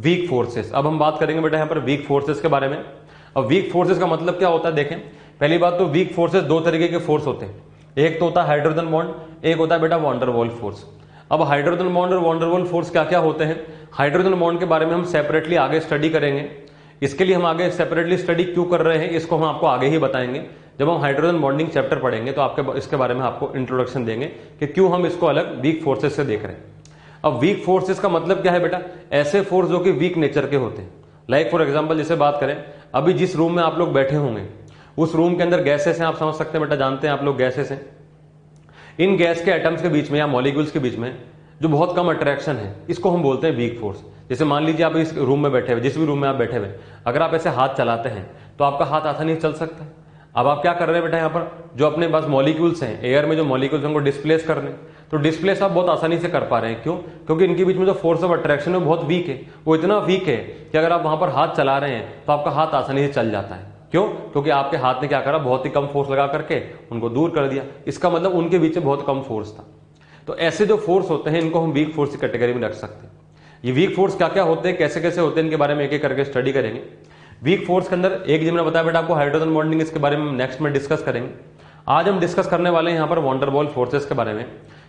Weak forces. अब हम बात करेंगे बेटा यहाँ पर वीक फोर्सेस के बारे में। अब वीक फोर्सेस का मतलब क्या होता है, देखें पहली बात तो वीक फोर्सेस दो तरीके के फोर्स होते हैं, एक तो होता है हाइड्रोजन बॉन्ड, एक होता है बेटा वॉन डेर वाल्स फोर्स। अब हाइड्रोजन बॉन्ड और वॉन डेर वाल्स फोर्स क्या क्या होते हैं, हाइड्रोजन बॉन्ड के बारे में हम सेपरेटली आगे स्टडी करेंगे। इसके लिए हम आगे सेपरेटली स्टडी क्यों कर रहे हैं इसको हम आपको आगे ही बताएंगे। जब हम हाइड्रोजन बॉन्डिंग चैप्टर पढ़ेंगे तो आपके इसके बारे में आपको इंट्रोडक्शन देंगे कि क्यों हम इसको अलग वीक फोर्सेस से देख रहे हैं। अब वीक फोर्सेस का मतलब क्या है बेटा, ऐसे फोर्स जो कि वीक नेचर के होते हैं। लाइक फॉर एग्जांपल जैसे बात करें, अभी जिस रूम में आप लोग बैठे होंगे उस रूम के अंदर गैसेस हैं, आप समझ सकते हैं बेटा, जानते हैं आप लोग गैसेस हैं। इन गैस के एटम्स के बीच में या मॉलिक्यूल्स के बीच में जो बहुत कम अट्रैक्शन है इसको हम बोलते हैं वीक फोर्स। जैसे मान लीजिए आप इस रूम में बैठे हुए, जिस भी रूम में आप बैठे हुए, अगर आप ऐसे हाथ चलाते हैं तो आपका हाथ आसानी से चल सकता है। अब आप क्या कर रहे हैं बेटा, यहाँ पर जो अपने पास मॉलिक्यूल्स हैं, एयर में जो मॉलिक्यूल्स हैं उनको डिस्प्लेस कर रहे हैं, तो डिस्प्लेस आप बहुत आसानी से कर पा रहे हैं। क्यों? क्योंकि इनके बीच में जो फोर्स ऑफ अट्रैक्शन है वो बहुत वीक है। वो इतना वीक है कि अगर आप वहां पर हाथ चला रहे हैं तो आपका हाथ आसानी से चल जाता है। क्यों? क्योंकि आपके हाथ ने क्या करा, बहुत ही कम फोर्स लगा करके उनको दूर कर दिया। इसका मतलब उनके बीच में बहुत कम फोर्स था। तो ऐसे जो फोर्स होते हैं इनको हम वीक फोर्स की कैटेगरी में रख सकते हैं। ये वीक फोर्स क्या क्या होते हैं, कैसे कैसे होते हैं, इनके बारे में एक एक करके स्टडी करेंगे। वीक फोर्स के अंदर एक जो मैंने बताया बेटा आपको हाइड्रोजन बॉन्डिंग, इसके बारे में नेक्स्ट में डिस्कस करेंगे। आज हम डिस्कस करने वाले हैं यहाँ पर वॉन डेर वाल्स फोर्सेस के बारे में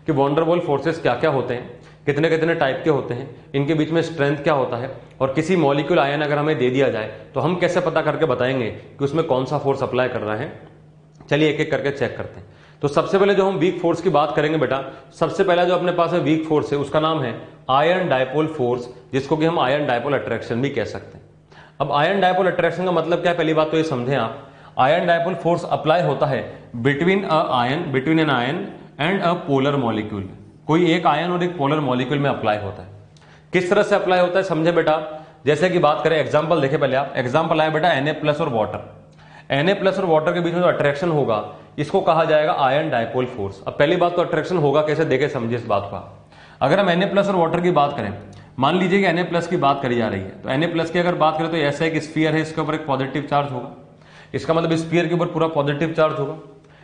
कि वॉन डेर वाल्स फोर्सेस क्या क्या होते हैं, कितने कितने टाइप के होते हैं, इनके बीच में स्ट्रेंथ क्या होता है, और किसी मॉलिक्यूल आयन अगर हमें दे दिया जाए तो हम कैसे पता करके बताएंगे कि उसमें कौन सा फोर्स अप्लाई कर रहा है। चलिए एक एक करके चेक करते हैं। तो सबसे पहले जो हम वीक फोर्स की बात करेंगे बेटा, सबसे पहला जो अपने पास है वीक फोर्स है उसका नाम है आयन डायपोल फोर्स, जिसको कि हम आयन डायपोल अट्रैक्शन भी कह सकते हैं। अब आयन डायपोल अट्रैक्शन का मतलब क्या है, पहली बात तो ये समझें आप, आयन डायपोल फोर्स अप्लाई होता है between an ion and a polar molecule. कोई एक आयन और एक पोलर मॉलिक्यूल में अप्लाई होता है। किस तरह से अप्लाई होता है समझे बेटा, जैसे कि बात करें एग्जांपल देखे पहले आप, एग्जांपल आए बेटा Na+ और वाटर। Na+ और वाटर के बीच में जो अट्रैक्शन होगा इसको कहा जाएगा आयन डायपोल फोर्स। अब पहली बात तो अट्रैक्शन होगा कैसे, देखे समझिए इस बात को। अगर हम Na+ और वाटर की बात करें, मान लीजिए कि Na+ की बात करी जा रही है, तो Na+ की अगर बात करें तो ऐसा एक स्फीयर है, इसके ऊपर एक पॉजिटिव चार्ज होगा, इसका मतलब स्फीयर के ऊपर पूरा पॉजिटिव चार्ज होगा।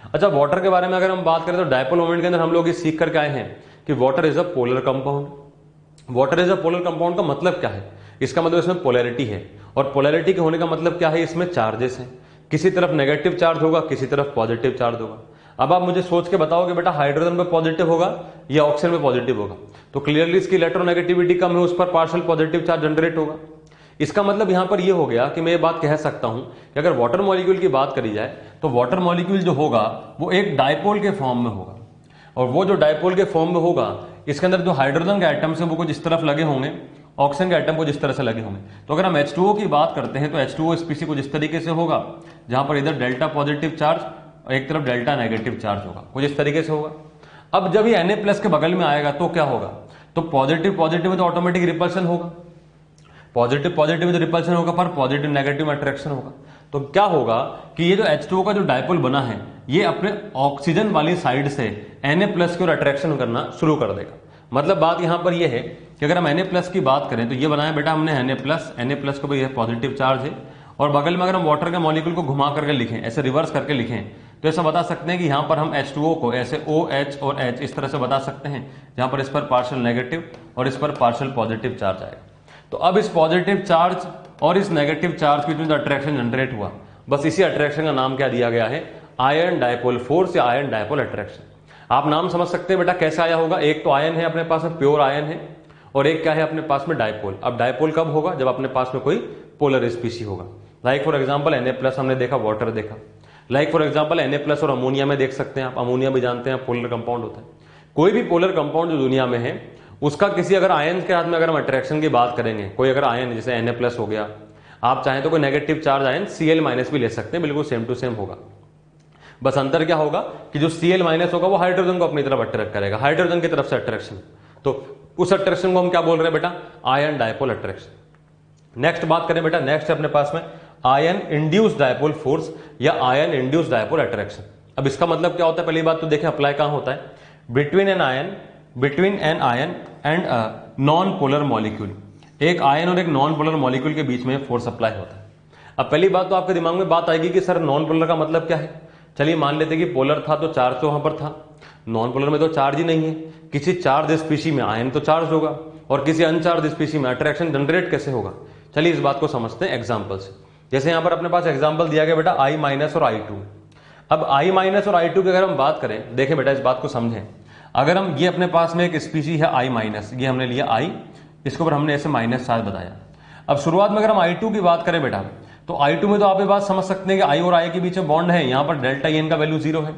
अच्छा, वाटर के बारे में अगर हम बात करें तो डायपोल मोमेंट के अंदर हम लोग ये सीख करके आए हैं कि water is a polar compound. Water is a polar compound का मतलब क्या है, इसका मतलब इसमें पोलैरिटी है, और पोलैरिटी के होने का मतलब क्या है, इसमें चार्जेस हैं, किसी तरफ नेगेटिव चार्ज होगा, किसी तरफ पॉजिटिव चार्ज होगा। अब आप मुझे सोच के बताओ कि बेटा हाइड्रोजन पे पॉजिटिव होगा या ऑक्सीजन पे पॉजिटिव होगा, तो क्लियरली इसकी इलेक्ट्रोनेगेटिविटी कम है, उस पर पार्शियल पॉजिटिव चार्ज जनरेट होगा। इसका मतलब यहां पर यह हो गया कि मैं ये बात कह सकता हूं कि अगर वाटर मॉलिक्यूल की बात करी जाए तो वाटर मॉलिक्यूल जो होगा वो एक डायपोल के फॉर्म में होगा, और वो जो डायपोल के फॉर्म में होगा इसके अंदर जो हाइड्रोजन के एटम्स है वो कुछ इस तरफ लगे होंगे, ऑक्सीजन के एटम कुछ इस तरह से लगे होंगे। तो अगर हम H2O की बात करते हैं तो H2O स्पीसी कुछ इस तरीके से होगा, जहां पर इधर डेल्टा पॉजिटिव चार्ज और एक तरफ डेल्टा नेगेटिव चार्ज होगा, कुछ इस तरीके से होगा। अब जब ये Na+ के बगल में आएगा तो क्या होगा, तो पॉजिटिव पॉजिटिव में तो ऑटोमेटिक रिपल्शन होगा, पॉजिटिव पॉजिटिव में तो रिपल्शन होगा, पर पॉजिटिव नेगेटिव में अट्रैक्शन होगा। तो क्या होगा कि ये जो H2O का जो डायपोल बना है ये अपने ऑक्सीजन वाली साइड से Na+ की ओर अट्रैक्शन करना शुरू कर देगा। मतलब बात यहां पर यह है कि अगर हम Na+ की बात करें तो ये बनाया बेटा हमने Na+ को भी यह पॉजिटिव चार्ज है, और बगल में अगर हम वाटर के मॉलिक्यूल को घुमा करके लिखें, ऐसे रिवर्स करके लिखें, तो ऐसा बता सकते हैं कि यहां पर हम H2O को ऐसे OH और H इस तरह से बता सकते हैं, जहां पर इस पर पार्शियल नेगेटिव और इस पर पार्शियल पॉजिटिव चार्ज आएगा। तो अब इस पॉजिटिव चार्ज और इस नेगेटिव चार्ज के बीच में जो अट्रैक्शन जनरेट हुआ, बस इसी अट्रैक्शन का नाम क्या दिया गया है, आयन डायपोल फोर्स या आयन डायपोल अट्रैक्शन। आप नाम समझ सकते हैं बेटा कैसे आया होगा, एक तो आयन है अपने पास में, प्योर आयन है, और एक क्या है अपने पास में, डायपोल। अब डायपोल कब होगा, जब अपने पास में कोई पोलर स्पीसी होगा। लाइक फॉर एग्जांपल Na+ हमने देखा, वाटर देखा। लाइक फॉर एग्जांपल Na+ और अमोनिया में देख सकते हैं आप, अमोनिया भी जानते हैं पोलर कंपाउंड होता है। कोई भी पोलर कंपाउंड जो दुनिया में है उसका किसी अगर आयन के हाथ में अगर हम अट्रैक्शन की बात करेंगे, कोई अगर आयन जैसे Na+ हो गया, आप चाहें तो कोई नेगेटिव चार्ज आयन Cl- भी ले सकते हैं, बिल्कुल सेम टू सेम होगा। बस अंतर क्या होगा कि जो Cl- होगा वो हाइड्रोजन को अपनी तरफ अट्रैक्ट करेगा, हाइड्रोजन की तरफ से अट्रैक्शन। तो उस अट्रैक्शन को हम क्या बोल रहे हैं बेटा, आयन डायपोल अट्रैक्शन। नेक्स्ट बात करें बेटा, नेक्स्ट है अपने पास में आयन इंड्यूस्ड डायपोल फोर्स या आयन इंड्यूस्ड डायपोल अट्रैक्शन। अब इसका मतलब क्या होता है, पहली बात तो देखें अप्लाई कहां होता है, between an ion and a non polar molecule. एक आयन और एक नॉन पोलर मॉलिक्यूल के बीच में फोर्स अप्लाई होता है। अब पहली बात तो आपके दिमाग में बात आएगी कि सर नॉन पोलर का मतलब क्या है। चलिए मान लेते कि पोलर था तो चार्ज तो वहां पर था, नॉन पोलर में तो चार्ज ही नहीं है। किसी चार्ज स्पीशी में आयन तो चार्ज होगा, और किसी अनचार्ज स्पीशीज में अट्रैक्शन जनरेट कैसे होगा, चलिए इस बात को समझते हैं एग्जाम्पल से। जैसे यहां पर अपने पास एग्जाम्पल दिया गया बेटा I माइनस और I2। अब I माइनस और I2 की अगर हम बात करें, देखें बेटा इस बात को समझें, अगर हम ये अपने पास में एक स्पीशीज है I माइनस, ये हमने लिया I, इसके ऊपर हमने ऐसे माइनस चार्ज बताया। अब शुरुआत में अगर हम I2 की बात करें बेटा, तो I2 में तो आप ये बात समझ सकते हैं कि I और I के बीच में बॉन्ड है, यहां पर डेल्टा एन का वैल्यू 0 है।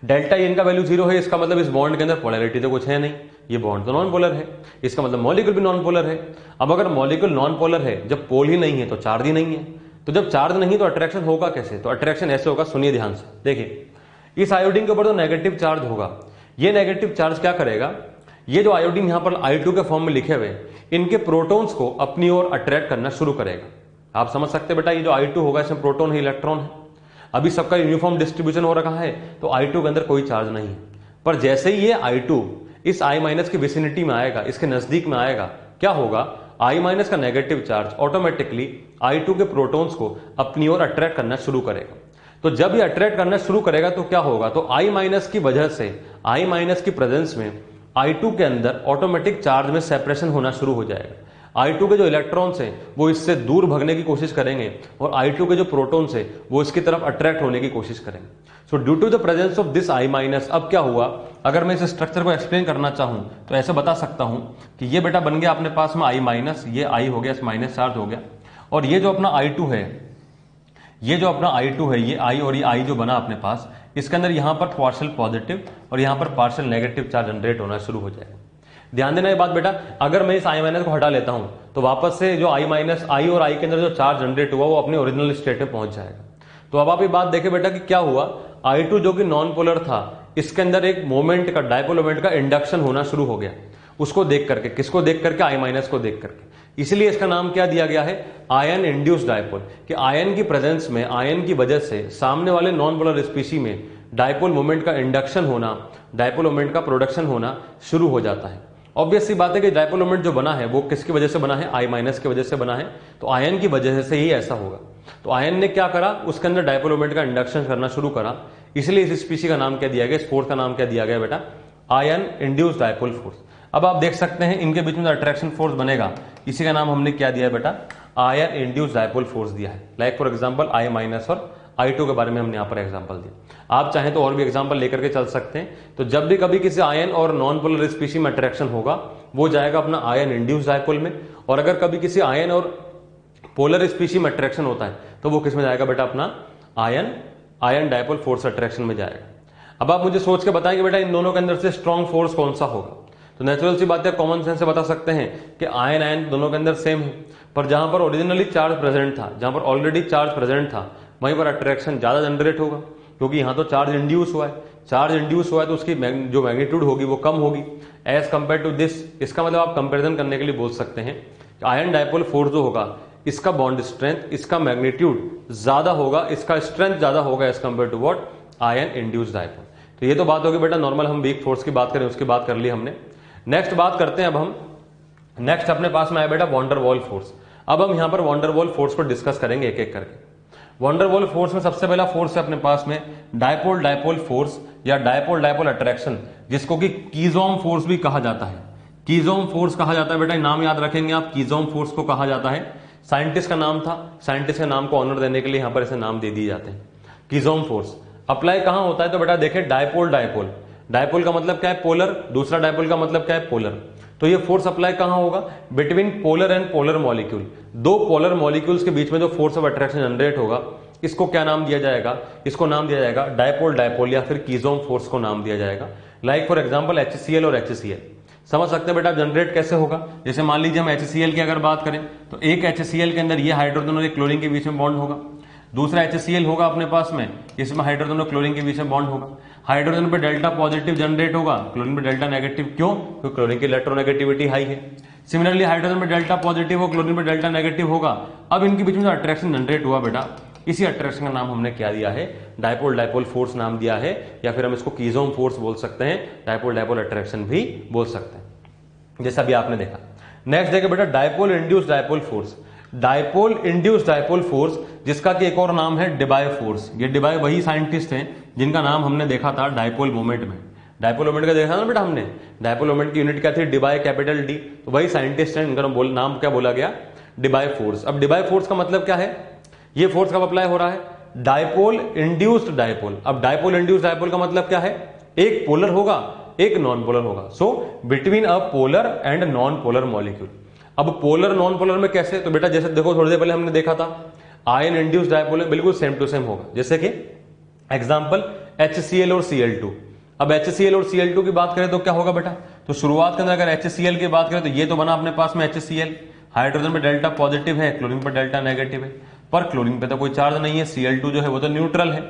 डेल्टा एन का वैल्यू 0 है, इसका मतलब इस बॉन्ड के अंदर पोलैरिटी तो कुछ है नहीं, ये बॉन्ड तो नॉन पोलर है, इसका मतलब मॉलिक्यूल भी नॉन पोलर है। अब अगर मॉलिक्यूल नॉन पोलर है, जब पोल ही नहीं है तो चार्ज ही नहीं है, तो जब चार्ज नहीं तो अट्रैक्शन होगा कैसे, तो अट्रैक्शन ऐसे होगा, सुनिए ध्यान से। देखिए इस आयोडीन के ऊपर तो नेगेटिव चार्ज होगा, ये नेगेटिव चार्ज क्या करेगा, ये जो आयोडीन यहां पर I2 के फॉर्म में लिखे हुए इनके प्रोटॉन्स को अपनी ओर अट्रैक्ट करना शुरू करेगा। आप समझ सकते हैं बेटा, ये जो I2 होगा इसमें प्रोटॉन है, इलेक्ट्रॉन है, अभी सबका यूनिफॉर्म डिस्ट्रीब्यूशन हो रखा है, तो I2 के अंदर कोई चार्ज नहीं है। पर जैसे ही ये I2 इस I माइनस की विसिनिटी में आएगा, इसके नजदीक में आएगा, क्या होगा, I माइनस का नेगेटिव चार्ज ऑटोमेटिकली I2 के प्रोटॉन्स को अपनी ओर अट्रैक्ट करना शुरू करेगा। तो जब ये अट्रैक्ट करना शुरू करेगा तो क्या होगा, तो I माइनस की वजह से, I माइनस की प्रेजेंस में I2 के अंदर ऑटोमेटिक चार्ज में सेपरेशन होना शुरू हो जाएगा। I2 के जो इलेक्ट्रॉन्स हैं वो इससे दूर भगने की कोशिश करेंगे और I2 के जो प्रोटॉन्स हैं वो इसकी तरफ अट्रैक्ट होने की कोशिश करेंगे। So due to the presence of this I minus, अब क्या हुआ, अगर मैं इस स्ट्रक्चर को एक्सप्लेन करना चाहूं तो ऐसे बता सकता हूं कि ये बेटा बन गया अपने पास में I माइनस, ये I हो गया, इस माइनस चार्ज हो गया, और ये जो अपना I2 है, ये जो अपना I2 है, ये I और ये I जो बना अपने पास, इसके अंदर यहां पर पार्शियल पॉजिटिव और यहां पर पार्शियल नेगेटिव चार्ज जनरेट होना शुरू हो जाएगा। ध्यान देना ये बात बेटा, अगर मैं इस I माइनस को हटा लेता हूं तो वापस से जो I माइनस, I और I के अंदर जो चार्ज जनरेट हुआ वो अपने ओरिजिनल स्टेट में पहुंच जाएगा। तो अब आप ये बात देखें बेटा कि क्या हुआ, I2 जो कि नॉन पोलर था, इसके अंदर एक मोमेंट का, डायपोल मोमेंट का इंडक्शन होना शुरू हो गया, उसको देख करके, किसको देख करके, I माइनस को देख करके। इसलिए इसका नाम क्या दिया गया है, आयन इंड्यूस्ड डायपोल, कि आयन की प्रेजेंस में, आयन की वजह से सामने वाले नॉन पोलर स्पीशी में डायपोल मोमेंट का इंडक्शन होना, डायपोल मोमेंट का प्रोडक्शन होना शुरू हो जाता है। ऑब्वियस सी बात है कि डायपोल मोमेंट जो बना है वो किसकी वजह से बना है, I माइनस की वजह से बना है, तो आयन की वजह से ही ऐसा होगा। तो आयन ने क्या करा, उसके अंदर डायपोल मोमेंट का इंडक्शन करना शुरू करा, इसलिए इस स्पीशी का नाम क्या दिया गया, इस फोर्स का नाम क्या दिया गया बेटा, आयन इंड्यूस्ड डायपोल फोर्स। अब आप देख सकते हैं इनके बीच में जो अट्रैक्शन फोर्स बनेगा, इसी का नाम हमने क्या दिया है बेटा, आयन इंड्यूस्ड डायपोल फोर्स दिया है। Like for example I minus और I2 के बारे में हमने यहाँ पर एग्जांपल दिया। आप चाहें तो और भी एग्जांपल लेकर के चल सकते हैं। तो जब भी कभी किसी आयन और नॉन पोलर स्पीशी में अट्रैक्शन होगा वो जाएगा अपना आयन इंड्यूस्ड डायपोल में, और अगर कभी किसी आयन और पोलर स्पीशी में अट्रैक्शन होता है तो वो किस में जाएगा बेटा, अपना आयन डायपोल फोर्स अट्रैक्शन में जाएगा। अब आप मुझे सोच के बताएं कि बेटा इन दोनों के अंदर से स्ट्रॉन्ग फोर्स कौन सा होगा, तो नेचुरल सी बात है, कॉमन सेंस से बता सकते हैं कि आयन दोनों के अंदर सेम है, पर जहां पर ओरिजिनली चार्ज प्रेजेंट था, जहां पर ऑलरेडी चार्ज प्रेजेंट था, वहीं पर अट्रैक्शन ज्यादा जनरेट होगा, क्योंकि यहां तो चार्ज इंड्यूस हुआ है, चार्ज इंड्यूस हुआ है तो उसकी जो मैग्नीट्यूड होगी वो कम होगी एज कंपेयर टू दिस। इसका मतलब आप कंपेरिजन करने के लिए बोल सकते हैं कि आयन डायपोल फोर्स जो होगा, इसका बॉन्ड स्ट्रेंथ, इसका मैग्नीट्यूड ज्यादा होगा, इसका स्ट्रेंथ ज्यादा होगा as compare to what, ion induced dipole. तो ये तो बात होगी बेटा नॉर्मल, हम वीक फोर्स की बात करें, उसकी बात कर ली हमने। नेक्स्ट बात करते हैं अब हम, नेक्स्ट अपने पास में आया बेटा वॉन डेर वाल फोर्स। अब हम यहां पर वॉन डेर वाल फोर्स को डिस्कस करेंगे एक एक करके। वॉन डेर वाल फोर्स में सबसे पहला फोर्स है अपने पास में डायपोल डायपोल फोर्स या डायपोल डायपोल अट्रैक्शन, जिसको कि कीजोम फोर्स भी कहा जाता है। कीजोम फोर्स कहा जाता है बेटा, नाम याद रखेंगे आप, कीजोम फोर्स को कहा जाता है। साइंटिस्ट का नाम था, साइंटिस्ट के नाम को ऑनर देने के लिए यहां पर ऐसे नाम दे दिए जाते हैं। कीजोम फोर्स अप्लाई कहां होता है, तो बेटा देखें डायपोल डायपोल, डायपोल का मतलब क्या है, पोलर, दूसरा डायपोल का मतलब क्या है, पोलर। तो ये फोर्स अप्लाई कहां होगा, between polar and polar molecule, दो पोलर मॉलिक्यूल्स के बीच में जो फोर्स ऑफ अट्रैक्शन जनरेट होगा, इसको क्या नाम दिया जाएगा, इसको नाम दिया जाएगा डायपोल डायपोल या फिर कीजोम फोर्स को नाम दिया जाएगा। लाइक फॉर एग्जांपल HCl और HCl, समझ सकते हैं बेटा जनरेट कैसे होगा। जैसे मान लीजिए हम HCl की अगर बात करें तो एक HCl के अंदर ये हाइड्रोजन और एक क्लोरीन के बीच में बॉन्ड होगा, दूसरा HCl होगा अपने पास में, इसमें हाइड्रोजन और क्लोरीन के बीच में बॉन्ड होगा। हाइड्रोजन पे डेल्टा पॉजिटिव जनरेट होगा, क्लोरीन पे डेल्टा नेगेटिव, क्यों, क्योंकि क्लोरीन की इलेक्ट्रोनेगेटिविटी हाई है। सिमिलरली हाइड्रोजन पे डेल्टा पॉजिटिव हो, क्लोरीन पे डेल्टा नेगेटिव होगा। अब इनके बीच में जो अट्रैक्शन जनरेट हुआ बेटा, इसी अट्रैक्शन का नाम हमने क्या दिया है, डायपोल डायपोल फोर्स नाम दिया है, या फिर हम इसको कीजोम फोर्स बोल सकते हैं, डायपोल डायपोल अट्रैक्शन भी बोल सकते हैं, जैसा भी आपने देखा। नेक्स्ट देखिए बेटा dipole induced dipole force. Dipole induced dipole force, जिसका कि एक और नाम है डिबाय फोर्स। ये डिबाय वही साइंटिस्ट हैं जिनका नाम हमने देखा था डायपोल मोमेंट में। डायपोल मोमेंट का देखा ना बेटा हमने, डायपोल मोमेंट की यूनिट क्या थी, डी बाय कैपिटल डी। तो वही साइंटिस्ट हैं, इनका नाम क्या बोला गया, डी बाय फोर्स। अब डी बाय फोर्स का मतलब क्या है, ये फोर्स कब अप्लाई हो रहा है, डायपोल इंड्यूस्ड डायपोल। अब डायपोल इंड्यूस्ड डायपोल का मतलब क्या है, एक पोलर होगा एक नॉन पोलर होगा, so between a polar and non polar molecule. अब पोलर नॉन पोलर में कैसे, तो बेटा जैसे देखो थोड़ी देर पहले हमने देखा था आयन इंड्यूस्ड डायपोल में बिल्कुल सेम टू सेम होगा। जैसे कि एग्जांपल HCl और Cl2। अब HCl और Cl2 की बात करें तो क्या होगा बेटा, तो शुरुआत के अंदर अगर HCl की बात करें तो ये तो बना अपने पास में HCl, हाइड्रोजन पे डेल्टा पॉजिटिव है, क्लोरीन पर डेल्टा नेगेटिव है, पर क्लोरीन पे तो कोई चार्ज नहीं है। Cl2 जो है वो तो न्यूट्रल है,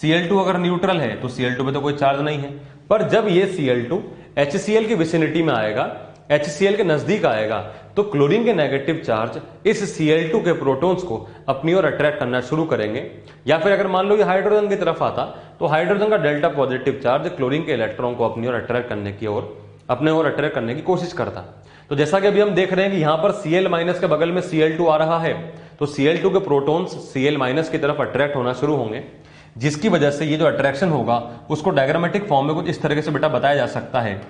Cl2 अगर न्यूट्रल है तो Cl2 पे तो कोई चार्ज नहीं है। पर जब ये Cl2 HCl की विसिनिटी में आएगा, HCl के नजदीक आएगा, तो क्लोरीन के नेगेटिव चार्ज इस Cl2 के प्रोटॉन्स को अपनी ओर अट्रैक्ट करना शुरू करेंगे। या फिर अगर मान लो ये हाइड्रोजन की तरफ आता तो हाइड्रोजन का डेल्टा पॉजिटिव चार्ज क्लोरीन के इलेक्ट्रॉन को अपनी ओर अट्रैक्ट करने की ओर अपने ओर अट्रैक्ट करने की कोशिश करता। तो जैसा कि अभी हम देख रहे हैं कि यहां पर Cl माइनस के बगल में Cl2 आ रहा है, तो Cl2 के प्रोटॉन्स Cl माइनस की तरफ अट्रैक्ट होना शुरू होंगे, जिसकी वजह से ये जो अट्रैक्शन होगा उसको डायग्रामेटिक फॉर्म में कुछ इस तरीके से बेटा बताया जा सकता है।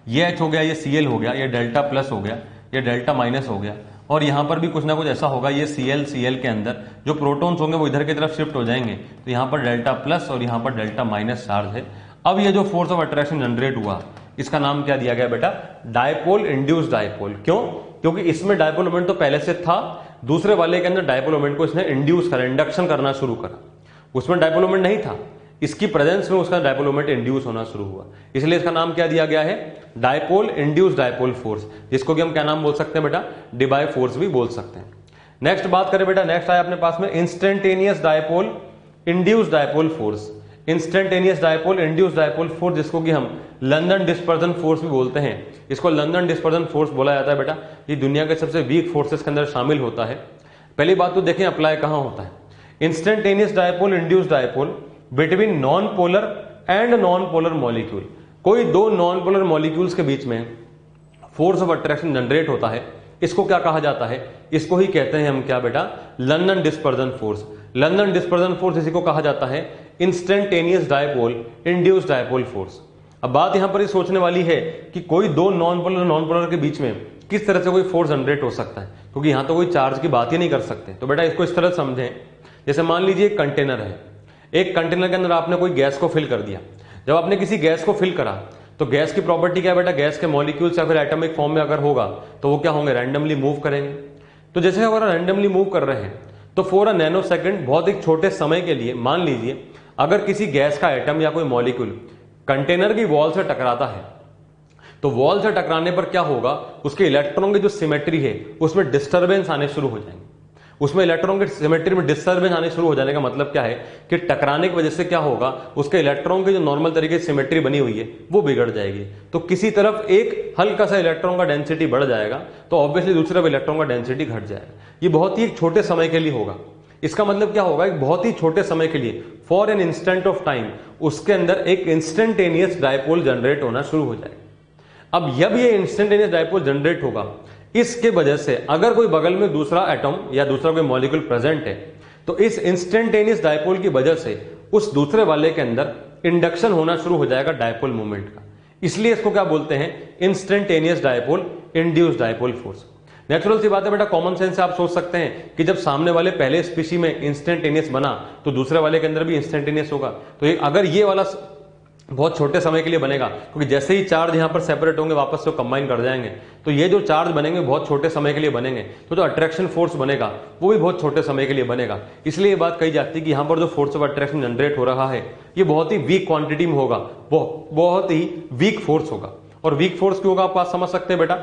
ये H हो गया, ये Cl हो गया, ये डेल्टा प्लस हो गया, ये डेल्टा माइनस हो गया, और यहां पर भी कुछ ना कुछ ऐसा होगा, ये Cl के अंदर जो प्रोटॉन्स होंगे वो इधर की तरफ शिफ्ट हो जाएंगे, तो यहां पर डेल्टा प्लस और यहां पर डेल्टा माइनस चार्ज है। अब ये जो फोर्स ऑफ अट्रैक्शन जनरेट हुआ इसका नाम क्या दिया गया बेटा, डायपोल इंड्यूस्ड डायपोल। क्यों, क्योंकि इसमें डायपोल मोमेंट तो पहले से था, दूसरे वाले के अंदर डायपोल मोमेंट को इसने इंड्यूस करा, इंडक्शन करना शुरू करा। उसमें डायपोल मोमेंट नहीं था, इसकी प्रेजेंस में उसका डायपोल मोमेंट इंड्यूस होना शुरू हुआ, इसलिए इसका नाम क्या दिया गया है, डायपोल इंड्यूस्ड डायपोल फोर्स, जिसको कि हम क्या नाम बोल सकते हैं बेटा, डी बाय फोर्स भी बोल सकते हैं। नेक्स्ट बात करें बेटा, नेक्स्ट आया अपने पास में instantaneous dipole induced dipole force. Instantaneous dipole induced dipole force, जिसको कि हम लंदन डिस्पर्जन फोर्स भी बोलते हैं, इसको लंदन डिस्पर्जन फोर्स बोला जाता है बेटा। ये दुनिया के सबसे वीक फोर्सेस के अंदर शामिल होता है। पहली बात तो देखें अप्लाई कहां होता है, instantaneous dipole induced dipole between non polar and non polar molecule. कोई दो नॉन पोलर मॉलिक्यूल्स के बीच में फोर्स ऑफ अट्रैक्शन जनरेट होता है, इसको क्या कहा जाता है, इसको ही कहते हैं हम क्या बेटा, London dispersion force. London dispersion force इसी को कहा जाता है instantaneous dipole induced dipole force. अब बात यहां पर ये सोचने वाली है कि कोई दो नॉन पोलर के बीच में किस तरह से कोई फोर्स जनरेट हो सकता है, क्योंकि यहां तो कोई चार्ज की बात ही नहीं कर सकते। तो बेटा इसको इस तरह समझें, जैसे मान लीजिए एक कंटेनर है, एक कंटेनर के अंदर आपने कोई गैस को फिल कर दिया। जब आपने किसी गैस को फिल करा तो गैस की प्रॉपर्टी क्या है बेटा, गैस के मॉलिक्यूल्स या फिर एटॉमिक फॉर्म में अगर होगा तो वो क्या होंगे, रैंडमली मूव करेंगे। तो जैसे अगर रैंडमली मूव कर रहे हैं तो फॉर अ नैनो सेकंड, बहुत एक छोटे समय के लिए, मान लीजिए अगर किसी गैस का एटम या कोई मॉलिक्यूल कंटेनर की वॉल से टकराता है, तो वॉल से टकराने पर क्या होगा, उसके इलेक्ट्रॉन की जो सिमेट्री है उसमें डिस्टर्बेंस आने शुरू हो जाएंगे। उसमें इलेक्ट्रॉन की सिमेट्री में डिस्टर्बेंस आने शुरू हो जाने का मतलब क्या है कि टकराने की वजह से क्या होगा, उसके इलेक्ट्रॉन की जो नॉर्मल तरीके से सिमेट्री बनी हुई है वो बिगड़ जाएगी। तो किसी तरफ एक हल्का सा इलेक्ट्रॉन का डेंसिटी बढ़ जाएगा तो ऑब्वियसली दूसरी तरफ इलेक्ट्रॉन का डेंसिटी घट जाएगा। ये बहुत ही एक छोटे समय के लिए होगा। इसका मतलब क्या होगा, एक बहुत ही छोटे समय के लिए, for an instant of time, उसके अंदर एक इंस्टेंटेनियस डायपोल जनरेट होना शुरू हो जाएगा। अब जब ये इंस्टेंटेनियस डायपोल जनरेट होगा, इसके वजह से अगर कोई बगल में दूसरा एटम या दूसरा कोई मॉलिक्यूल प्रेजेंट है तो इस इंस्टेंटेनियस डायपोल की वजह से उस दूसरे वाले के अंदर इंडक्शन होना शुरू हो जाएगा डायपोल मोमेंट का। इसलिए इसको क्या बोलते हैं, instantaneous dipole induced dipole force. Natural सी बात है बेटा, कॉमन सेंस से आप सोच सकते हैं कि जब सामने वाले पहले स्पीशी में इंस्टेंटेनियस बना तो दूसरे वाले के अंदर भी इंस्टेंटेनियस होगा। तो अगर ये वाला बहुत छोटे समय के लिए बनेगा, क्योंकि जैसे ही चार्ज यहां पर सेपरेट होंगे वापस से कंबाइन कर जाएंगे, तो ये जो चार्ज बनेंगे बहुत छोटे समय के लिए बनेंगे, तो जो अट्रैक्शन फोर्स बनेगा वो भी बहुत छोटे समय के लिए बनेगा। इसलिए ये बात कही जाती है कि यहां पर जो फोर्स ऑफ अट्रैक्शन जनरेट हो रहा है ये बहुत ही वीक क्वांटिटी में होगा, बहुत ही वीक फोर्स होगा। और वीक फोर्स क्यों होगा आप बात समझ सकते हैं बेटा,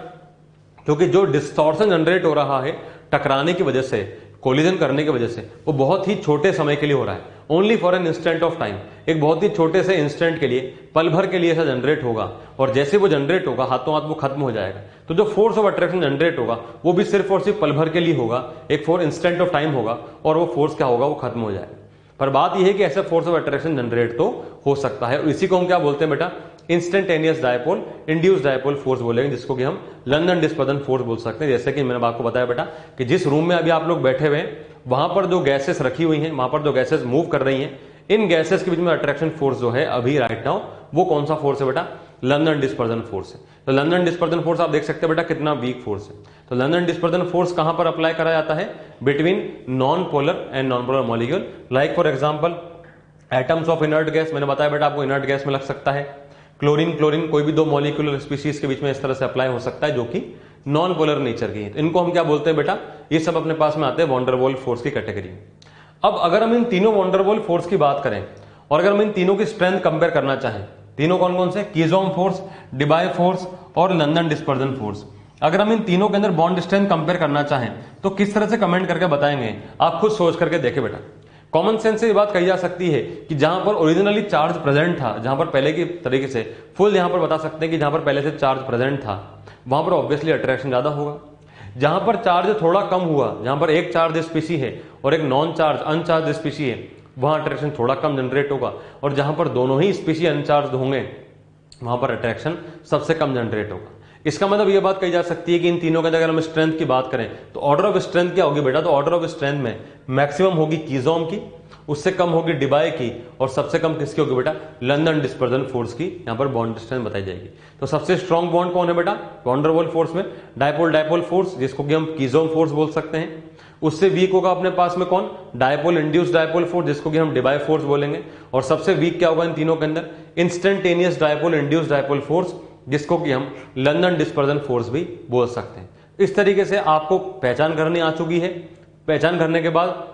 क्योंकि जो डिस्टॉर्शन जनरेट हो रहा है टकराने की वजह से, कोलिजन करने की वजह से, वो बहुत ही छोटे समय के लिए हो रहा है, only for an instant of time. एक बहुत ही छोटे से इंस्टेंट के लिए, पल भर के लिए ऐसा जनरेट होगा, और जैसे वो जनरेट होगा हाथों हाथ वो खत्म हो जाएगा। तो जो फोर्स ऑफ अट्रैक्शन जनरेट होगा वो भी सिर्फ और सिर्फ पल भर के लिए होगा, एक फॉर इंस्टेंट ऑफ टाइम होगा, और वो फोर्स क्या होगा, वो खत्म हो जाएगा। पर बात यह है कि ऐसा फोर्स ऑफ अट्रैक्शन जनरेट तो हो सकता है, और इसी को हम क्या बोलते हैं बेटा, instantaneous dipole induced dipole force बोलेंगे, जिसको कि हम लंदन डिस्पर्जन फोर्स बोल सकते हैं। जैसे कि मैंने आपको बताया बेटा कि जिस रूम में अभी आप लोग बैठे हुए हैं वहां पर जो गैसेस रखी हुई हैं, वहां पर जो गैसेस मूव कर रही हैं, इन गैसेस के बीच में अट्रैक्शन फोर्स जो है अभी राइट नाउ वो कौन सा फोर्स है बेटा, लंदन डिस्पर्जन फोर्स है। तो लंदन डिस्पर्जन फोर्स आप देख सकते हैं बेटा कितना वीक फोर्स है। तो लंदन डिस्पर्जन फोर्स कहां पर अप्लाई करा जाता है, between non polar and non polar molecule, like for example atoms of inert gas, मैंने बताया बेटा आपको इनर्ट गैस में लग सकता है, क्लोरीन क्लोरीन कोई भी दो मॉलिक्यूलर स्पीशीज के बीच में इस तरह से अप्लाई हो सकता है जो कि नॉन पोलर नेचर की है। तो इनको हम क्या बोलते हैं बेटा, ये सब अपने पास में आते हैं वॉन्डरवॉल फोर्स की कैटेगरी में। अब अगर हम इन तीनों वॉन्डरवॉल फोर्स की बात करें और अगर हम इन तीनों की स्ट्रेंथ कंपेयर करना चाहें, तीनों कौन कौन से, कीजोम फोर्स, डिबाय फोर्स और लंदन डिस्पर्जन फोर्स, अगर हम इन तीनों के अंदर बॉन्ड स्ट्रेंथ कंपेयर करना चाहें तो किस तरह से कमेंट करके बताएंगे, आप खुद सोच करके देखें बेटा। कॉमन सेंस से ये बात कही जा सकती है कि जहां पर ओरिजिनली चार्ज प्रेजेंट था, जहां पर पहले की तरीके से फुल यहां पर बता सकते हैं कि जहां पर पहले से चार्ज प्रेजेंट था वहां पर ऑब्वियसली अट्रैक्शन ज्यादा होगा। जहां पर चार्ज थोड़ा कम हुआ, जहां पर एक चार्ज स्पीशी है और एक नॉन चार्ज अनचार्ज स्पीशी है, वहां अट्रैक्शन थोड़ा कम जनरेट होगा। और जहां पर दोनों ही स्पीशी अनचार्ज होंगे वहां पर अट्रैक्शन सबसे कम जनरेट होगा। इसका मतलब यह बात कही जा सकती है कि इन तीनों के अंदर अगर हम स्ट्रेंथ की बात करें तो ऑर्डर ऑफ स्ट्रेंथ क्या होगी बेटा, तो ऑर्डर ऑफ स्ट्रेंथ में मैक्सिमम होगी कीजोम की, उससे कम होगी डिबाय की और सबसे कम किसकी होगी बेटा, लंदन डिस्पर्जन फोर्स की यहां पर बॉन्ड स्ट्रेंथ बताई जाएगी। तो सबसे स्ट्रॉन्ग बॉन्ड कौन है बेटा, वॉन्डरवॉल फोर्स में डायपोल डायपोल फोर्स जिसको कि हम कीजोम फोर्स बोल सकते हैं। उससे वीक होगा अपने पास में कौन, डायपोल इंड्यूस्ड डायपोल फोर्स जिसको कि हम डिबाय फोर्स बोलेंगे। और सबसे वीक क्या होगा इन तीनों के अंदर, instantaneous dipole induced dipole force जिसको कि हम लंदन डिस्पर्जन फोर्स भी बोल सकते हैं। इस तरीके से आपको पहचान करनी आ चुकी है। पहचान करने के बाद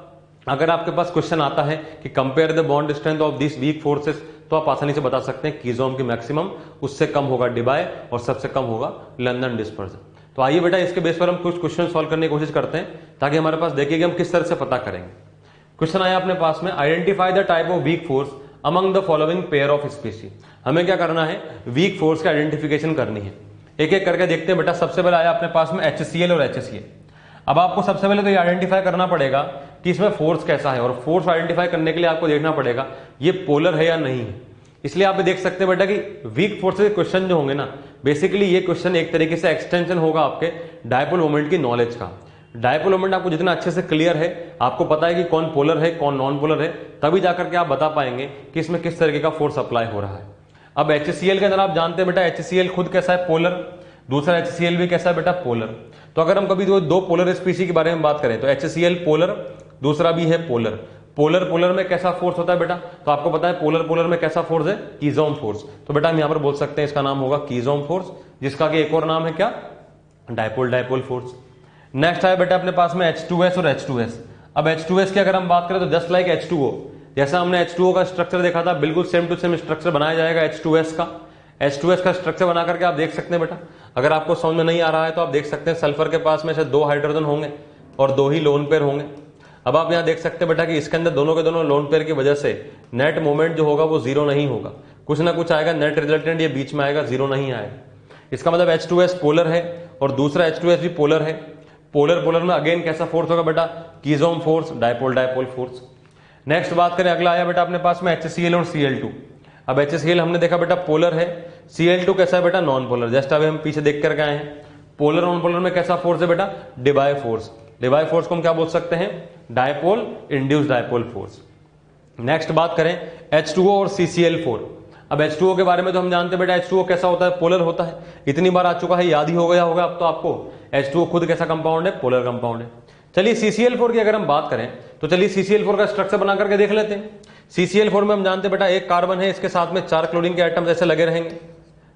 अगर आपके पास क्वेश्चन आता है कि compare the bond strength of this weak forces, तो आप आसानी से बता सकते हैं कीजोम की मैक्सिमम, उससे कम होगा डिबाय और सबसे कम होगा लंदन डिस्पर्जन। तो आइए बेटा इसके बेस पर हम कुछ क्वेश्चन सॉल्व करने की कोशिश करते हैं ताकि हमारे पास देखिए कि हम किस तरह से पता करेंगे। क्वेश्चन आया अपने पास में, identify the type of weak force among the following pair of species. हमें क्या करना है, वीक फोर्स का आइडेंटिफिकेशन करनी है। एक एक करके देखते हैं बेटा। सबसे पहले आया अपने पास में HCl और HCl। अब आपको सबसे पहले तो ये आइडेंटिफाई करना पड़ेगा कि इसमें फोर्स कैसा है, और फोर्स आइडेंटिफाई करने के लिए आपको देखना पड़ेगा ये पोलर है या नहीं है। इसलिए आप देख सकते हैं बेटा कि वीक फोर्स के क्वेश्चन जो होंगे ना, बेसिकली ये क्वेश्चन एक तरीके से एक्सटेंशन होगा आपके डायपोल मोमेंट की नॉलेज का। डायपोल मोमेंट आपको जितना अच्छे से क्लियर है, आपको पता है कि कौन पोलर है कौन नॉन पोलर है, तभी जाकर के आप बता पाएंगे कि इसमें किस तरीके का फोर्स अप्लाई हो रहा है। अब HCl के अंदर आप जानते हैं बेटा HCl खुद कैसा है, पोलर, दूसरा HCl भी कैसा है बेटा, पोलर। तो अगर हम कभी दो पोलर स्पीशी के बारे में बात करें तो HCl पोलर, दूसरा भी है पोलर। पोलर पोलर में कैसा फोर्स होता है बेटा, तो आपको पता है पोलर पोलर में कैसा फोर्स है, कीजोम फोर्स। तो बेटा हम यहां पर बोल सकते हैं इसका नाम होगा कीजोम फोर्स, जिसका कि एक और नाम है क्या, डायपोल डायपोल फोर्स। नेक्स्ट है बेटा अपने पास में H2S और H2S। अब H2S की अगर हम बात करें तो जस्ट लाइक H2O, जैसा हमने H2O का स्ट्रक्चर देखा था बिल्कुल सेम टू सेम स्ट्रक्चर बनाया जाएगा H2S का। H2S का स्ट्रक्चर बना करके आप देख सकते हैं बेटा। अगर आपको समझ में नहीं आ रहा है तो आप देख सकते हैं सल्फर के पास में से 2 हाइड्रोजन होंगे और 2 ही लोन पेयर होंगे। अब आप यहां देख सकते हैं बेटा कि इसके अंदर दोनों के दोनों लोन पेयर की वजह से नेट मोमेंट जो होगा वो जीरो नहीं होगा, कुछ ना कुछ आएगा, नेट रिजल्टेंट ये बीच में आएगा, जीरो नहीं आएगा। इसका मतलब H2S पोलर है और दूसरा H2S भी पोलर है। पोलर पोलर में अगेन कैसा फोर्स होगा बेटा, Keesom force, dipole dipole force. Next बात करें, अगला आया बेटा अपने पास में HCl और Cl2। अब HCl हमने देखा बेटा पोलर है, Cl2 कैसा है बेटा, नॉन पोलर। जस्ट अभी हम पीछे देख करके आए हैं। पोलर नॉन पोलर में कैसा फोर्स है बेटा, डिबाय फोर्स। डिबाय फोर्स को हम क्या बोल सकते हैं, dipole induced dipole force. Next बात करें H2O और CCl4। अब H2O के बारे में तो हम जानते हैं बेटा H2O कैसा होता है, पोलर होता है। इतनी बार आ चुका है, याद ही हो गया होगा अब तो आपको। H2O खुद कैसा कंपाउंड है, पोलर कंपाउंड है। चलिए CCl4 की अगर हम बात करें तो चलिए CCl4 का स्ट्रक्चर बना करके देख लेते हैं। CCl4 में हम जानते हैं बेटा एक कार्बन है, इसके साथ में 4 क्लोरीन के एटम्स ऐसे लगे रहेंगे,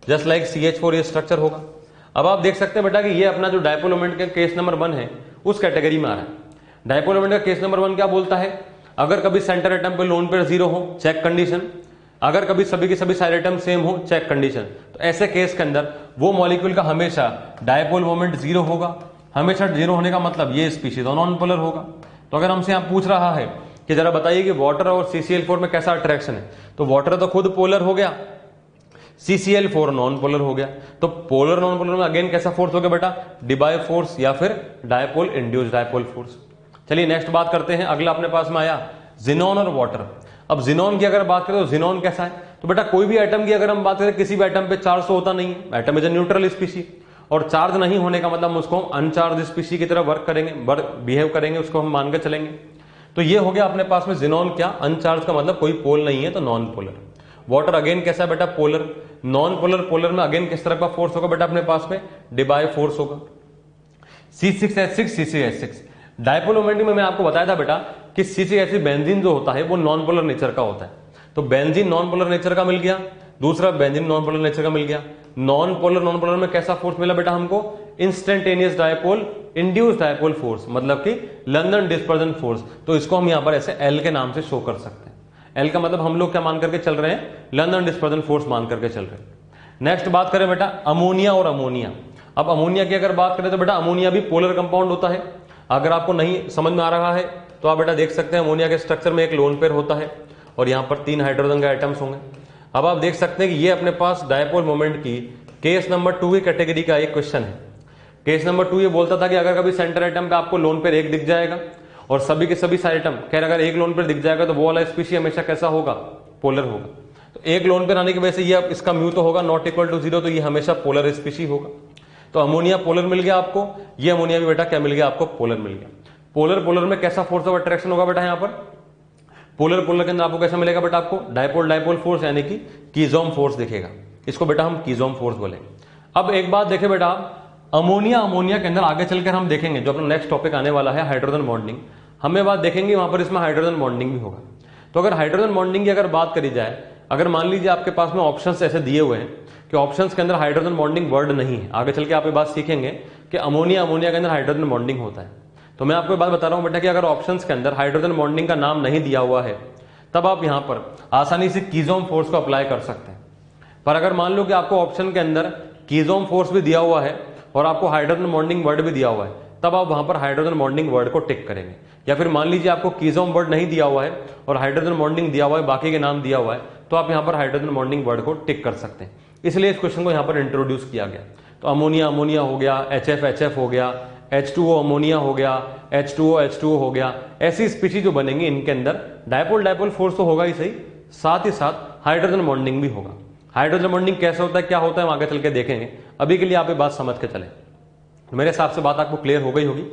जस्ट लाइक CH4 ये स्ट्रक्चर होगा। अब आप देख सकते हैं बेटा कि ये अपना जो डायपोल मोमेंट का केस नंबर 1 है उस कैटेगरी में आ रहा है। डायपोल मोमेंट का केस नंबर 1 क्या बोलता है, अगर कभी सेंटर एटम पे लोन पेयर 0 हो, चेक कंडीशन। अगर कभी सभी के सभी साइड एटम सेम हो, चेक कंडीशन। तो ऐसे केस के अंदर वो मॉलिक्यूल का हमेशा डायपोल मोमेंट 0 होगा। हमेशा 0 होने का मतलब ये स्पीशीज नॉन पोलर होगा। तो अगर हमसे यहां पूछ रहा है कि जरा बताइए कि वाटर और CCl4 में कैसा अट्रैक्शन है, तो वाटर तो खुद पोलर हो गया, CCl4 नॉन पोलर हो गया। तो पोलर नॉन पोलर में अगेन कैसा फोर्स हो गया बेटा, डिबाय फोर्स या फिर डायपोल इंड्यूस्ड डायपोल फोर्स। चलिए नेक्स्ट बात करते हैं। अगला अपने पास में आया जिनोन और वाटर। अब जिनोन की अगर बात करें तो जिनोन कैसा है, तो बेटा कोई भी एटम की अगर हम बात करें, किसी भी एटम पे चार्ज तो होता नहीं है, atom is a neutral species. और चार्ज नहीं होने का मतलब उसको अनचार्ज स्पीशी की तरह वर्क करेंगे, बिहेव करेंगे, उसको हम मान के चलेंगे। तो ये हो गया अपने पास में जिनोन क्या, अनचार्ज का मतलब कोई पोल नहीं है, तो नॉन पोलर। वाटर अगेन कैसा है बेटा, पोलर। नॉन पोलर, पोलर में अगेन किस तरह का फोर्स होगा बेटा अपने पास में, डिबाई फोर्स होगा। C6H6 C6H6 डायपोल मोमेंट में मैं आपको बताया था बेटा कि C6H6 बेंजीन जो होता है वो नॉन पोलर नेचर का होता है। तो बेंजीन नॉन पोलर नेचर का मिल गया, दूसरा बेंजीन नॉन पोलर नेचर का मिल गया। नॉन पोलर में कैसा फोर्स मिला बेटा हमको, instantaneous dipole induce dipole force, मतलब कि लंदन डिस्पर्जन फोर्स। तो इसको हम यहां पर ऐसे L के नाम से शो कर सकते हैं। L का मतलब हम लोग क्या मान करके चल रहे हैं, लंदन डिस्पर्जन फोर्स मान करके चल रहे हैं। नेक्स्ट बात करें बेटा अमोनिया और अमोनिया। अब अमोनिया की अगर बात करें तो बेटा अमोनिया भी पोलर कंपाउंड होता है। अगर आपको नहीं समझ में आ रहा है तो आप बेटा देख सकते हैं अमोनिया के स्ट्रक्चर में एक लोन पेयर होता है और यहां पर 3 हाइड्रोजन के आइटम्स होंगे। अब आप देख सकते हैं कि ये अपने पास डायपोल मोमेंट की केस नंबर 2 की कैटेगरी का एक क्वेश्चन है। केस नंबर 2 ये बोलता था कि अगर कभी सेंटर आइटम पे आपको लोन पेयर एक दिख जाएगा और सभी के सभी आइटम खैर अगर एक लोन पेयर दिख जाएगा तो वो वाला स्पीशी हमेशा कैसा होगा, पोलर होगा। तो एक लोन पेयर आने की वजह से ये इसका म्यू तो होगा नॉट इक्वल टू 0, तो ये हमेशा पोलर स्पीशी होगा। तो अमोनिया पोलर मिल गया आपको, ये अमोनिया भी बेटा क्या मिल गया आपको, पोलर मिल गया। पोलर पोलर में कैसा फोर्स ऑफ अट्रैक्शन होगा बेटा, यहां पर पोलर पोलर के अंदर आपको कैसा मिलेगा बेटा, आपको डायपोल डायपोल फोर्स यानी कि कीजोम फोर्स दिखेगा। इसको बेटा हम कीजोम फोर्स बोलेंगे। अब एक बात देखें बेटा, अमोनिया अमोनिया के अंदर आगे चलकर हम देखेंगे जो अपना नेक्स्ट टॉपिक आने वाला है हाइड्रोजन बॉन्डिंग, हमें बात देखेंगे वहां पर इसमें हाइड्रोजन बॉन्डिंग भी होगा। तो अगर हाइड्रोजन बॉन्डिंग की अगर बात करी जाए, अगर मान लीजिए आपके पास में ऑप्शंस ऐसे दिए हुए हैं कि ऑप्शंस के अंदर हाइड्रोजन बॉन्डिंग वर्ड नहीं है, आगे चल के आप ये बात सीखेंगे कि अमोनिया अमोनिया के अंदर हाइड्रोजन बॉन्डिंग होता है। तो मैं आपको बात बता रहा हूं बेटा कि अगर ऑप्शंस के अंदर हाइड्रोजन बॉन्डिंग का नाम नहीं दिया हुआ है तब आप यहां पर आसानी से कीजोम फोर्स को अप्लाई कर सकते हैं। पर अगर मान लो कि आपको ऑप्शन के अंदर कीजोम फोर्स भी दिया हुआ है और आपको हाइड्रोजन बॉन्डिंग वर्ड भी दिया हुआ है, तब आप वहां पर हाइड्रोजन बॉन्डिंग वर्ड को टिक करेंगे। या फिर मान लीजिए आपको कीजोम वर्ड नहीं दिया हुआ है और हाइड्रोजन बॉन्डिंग दिया हुआ है, बाकी के नाम दिया हुआ है, तो आप यहां पर हाइड्रोजन बॉन्डिंग वर्ड को टिक कर सकते हैं। इसलिए इस क्वेश्चन को यहां पर इंट्रोड्यूस किया गया। तो अमोनिया अमोनिया हो गया, HF HF हो गया, H2O अमोनिया हो गया, H2O H2O हो गया। ऐसी स्पीशीज जो बनेंगी इनके अंदर डायपोल डायपोल फोर्स तो होगा ही सही, साथ ही साथ हाइड्रोजन बॉन्डिंग भी होगा। हाइड्रोजन बॉन्डिंग कैसे होता है, क्या होता है, हम आगे चल के देखेंगे। अभी के लिए आप ये बात समझ के चले, मेरे हिसाब से बात आपको क्लियर हो गई होगी।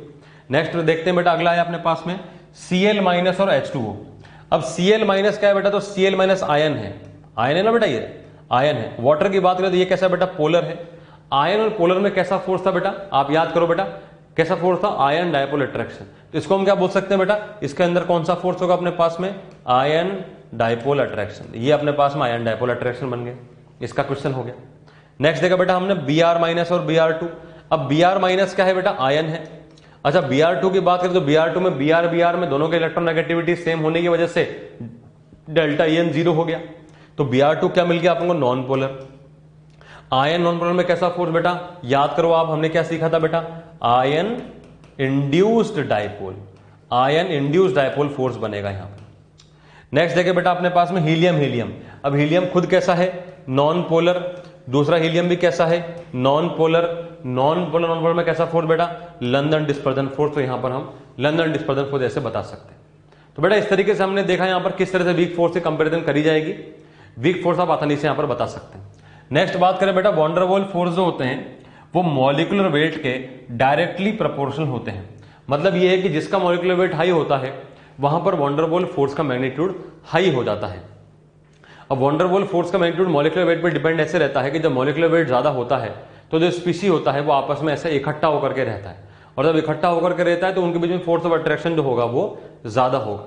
नेक्स्ट देखते हैं बेटा, अगला है अपने पास में Cl माइनस और H2O। अब Cl माइनस क्या है बेटा, तो Cl माइनस आयन है, आयन है ना बेटा, ये आयन है। वाटर की बात करें तो ये कैसा बेटा, पोलर है। आयन और पोलर में कैसा फोर्स था बेटा, आप याद करो बेटा, कैसा फोर्स था, आयन डायपोल अट्रैक्शन। तो इसको हम क्या बोल सकते हैं बेटा, इसके अंदर कौन सा फोर्स होगा अपने पास में, आयन डायपोल अट्रैक्शन। ये अपने पास में आयन डायपोल अट्रैक्शन बन गया, इसका क्वेश्चन हो गया। नेक्स्ट देखा बेटा हमने Br माइनस और Br2। अब Br माइनस क्या है बेटा, आयन है। अच्छा Br2 की बात करें तो Br2 में Br में दोनों के इलेक्ट्रोनेगेटिविटी सेम होने की वजह से डेल्टा En 0 हो गया। तो Br2 क्या मिल गया आपको, non polar. Ion non polar में कैसा फोर्स बेटा, याद करो आप, हमने क्या सीखा था बेटा, ion induced dipole, ion induced dipole force बनेगा यहां पर। नेक्स्ट देखिए बेटा अपने पास में हीलियम हीलियम। अब हीलियम खुद कैसा है, नॉन पोलर, दूसरा हीलियम भी कैसा है, नॉन पोलर। नॉन पोलर में कैसा फोर्स बेटा, लंदन डिस्पर्जन फोर्स। तो यहां पर हम लंदन डिस्पर्जन फोर्स ऐसे बता सकते हैं। तो बेटा इस तरीके से हमने देखा यहां पर किस तरह से वीक फोर्स से कंपेरिजन करी जाएगी। वीक फोर्स आप आसानी से यहां पर बता सकते हैं। नेक्स्ट बात करें बेटा, वॉन डेर वाल फोर्स जो होते हैं वो मॉलिक्यूलर वेट के डायरेक्टली प्रोपोर्शनल होते हैं। मतलब ये है कि जिसका मॉलिक्यूलर वेट हाई होता है वहां पर वॉन डेर वाल फोर्स का मैग्नीट्यूड हाई हो जाता है। अब वॉन डेर वाल फोर्स का मैग्नीट्यूड मॉलिक्यूलर वेट पर डिपेंड ऐसे रहता है कि जब मॉलिक्यूलर वेट ज्यादा होता है तो जो स्पीशी होता है वो आपस में ऐसे इकट्ठा होकर के रहता है, और जब इकट्ठा होकर के रहता है तो उनके बीच में फोर्स ऑफ अट्रैक्शन जो होगा वो ज्यादा होगा।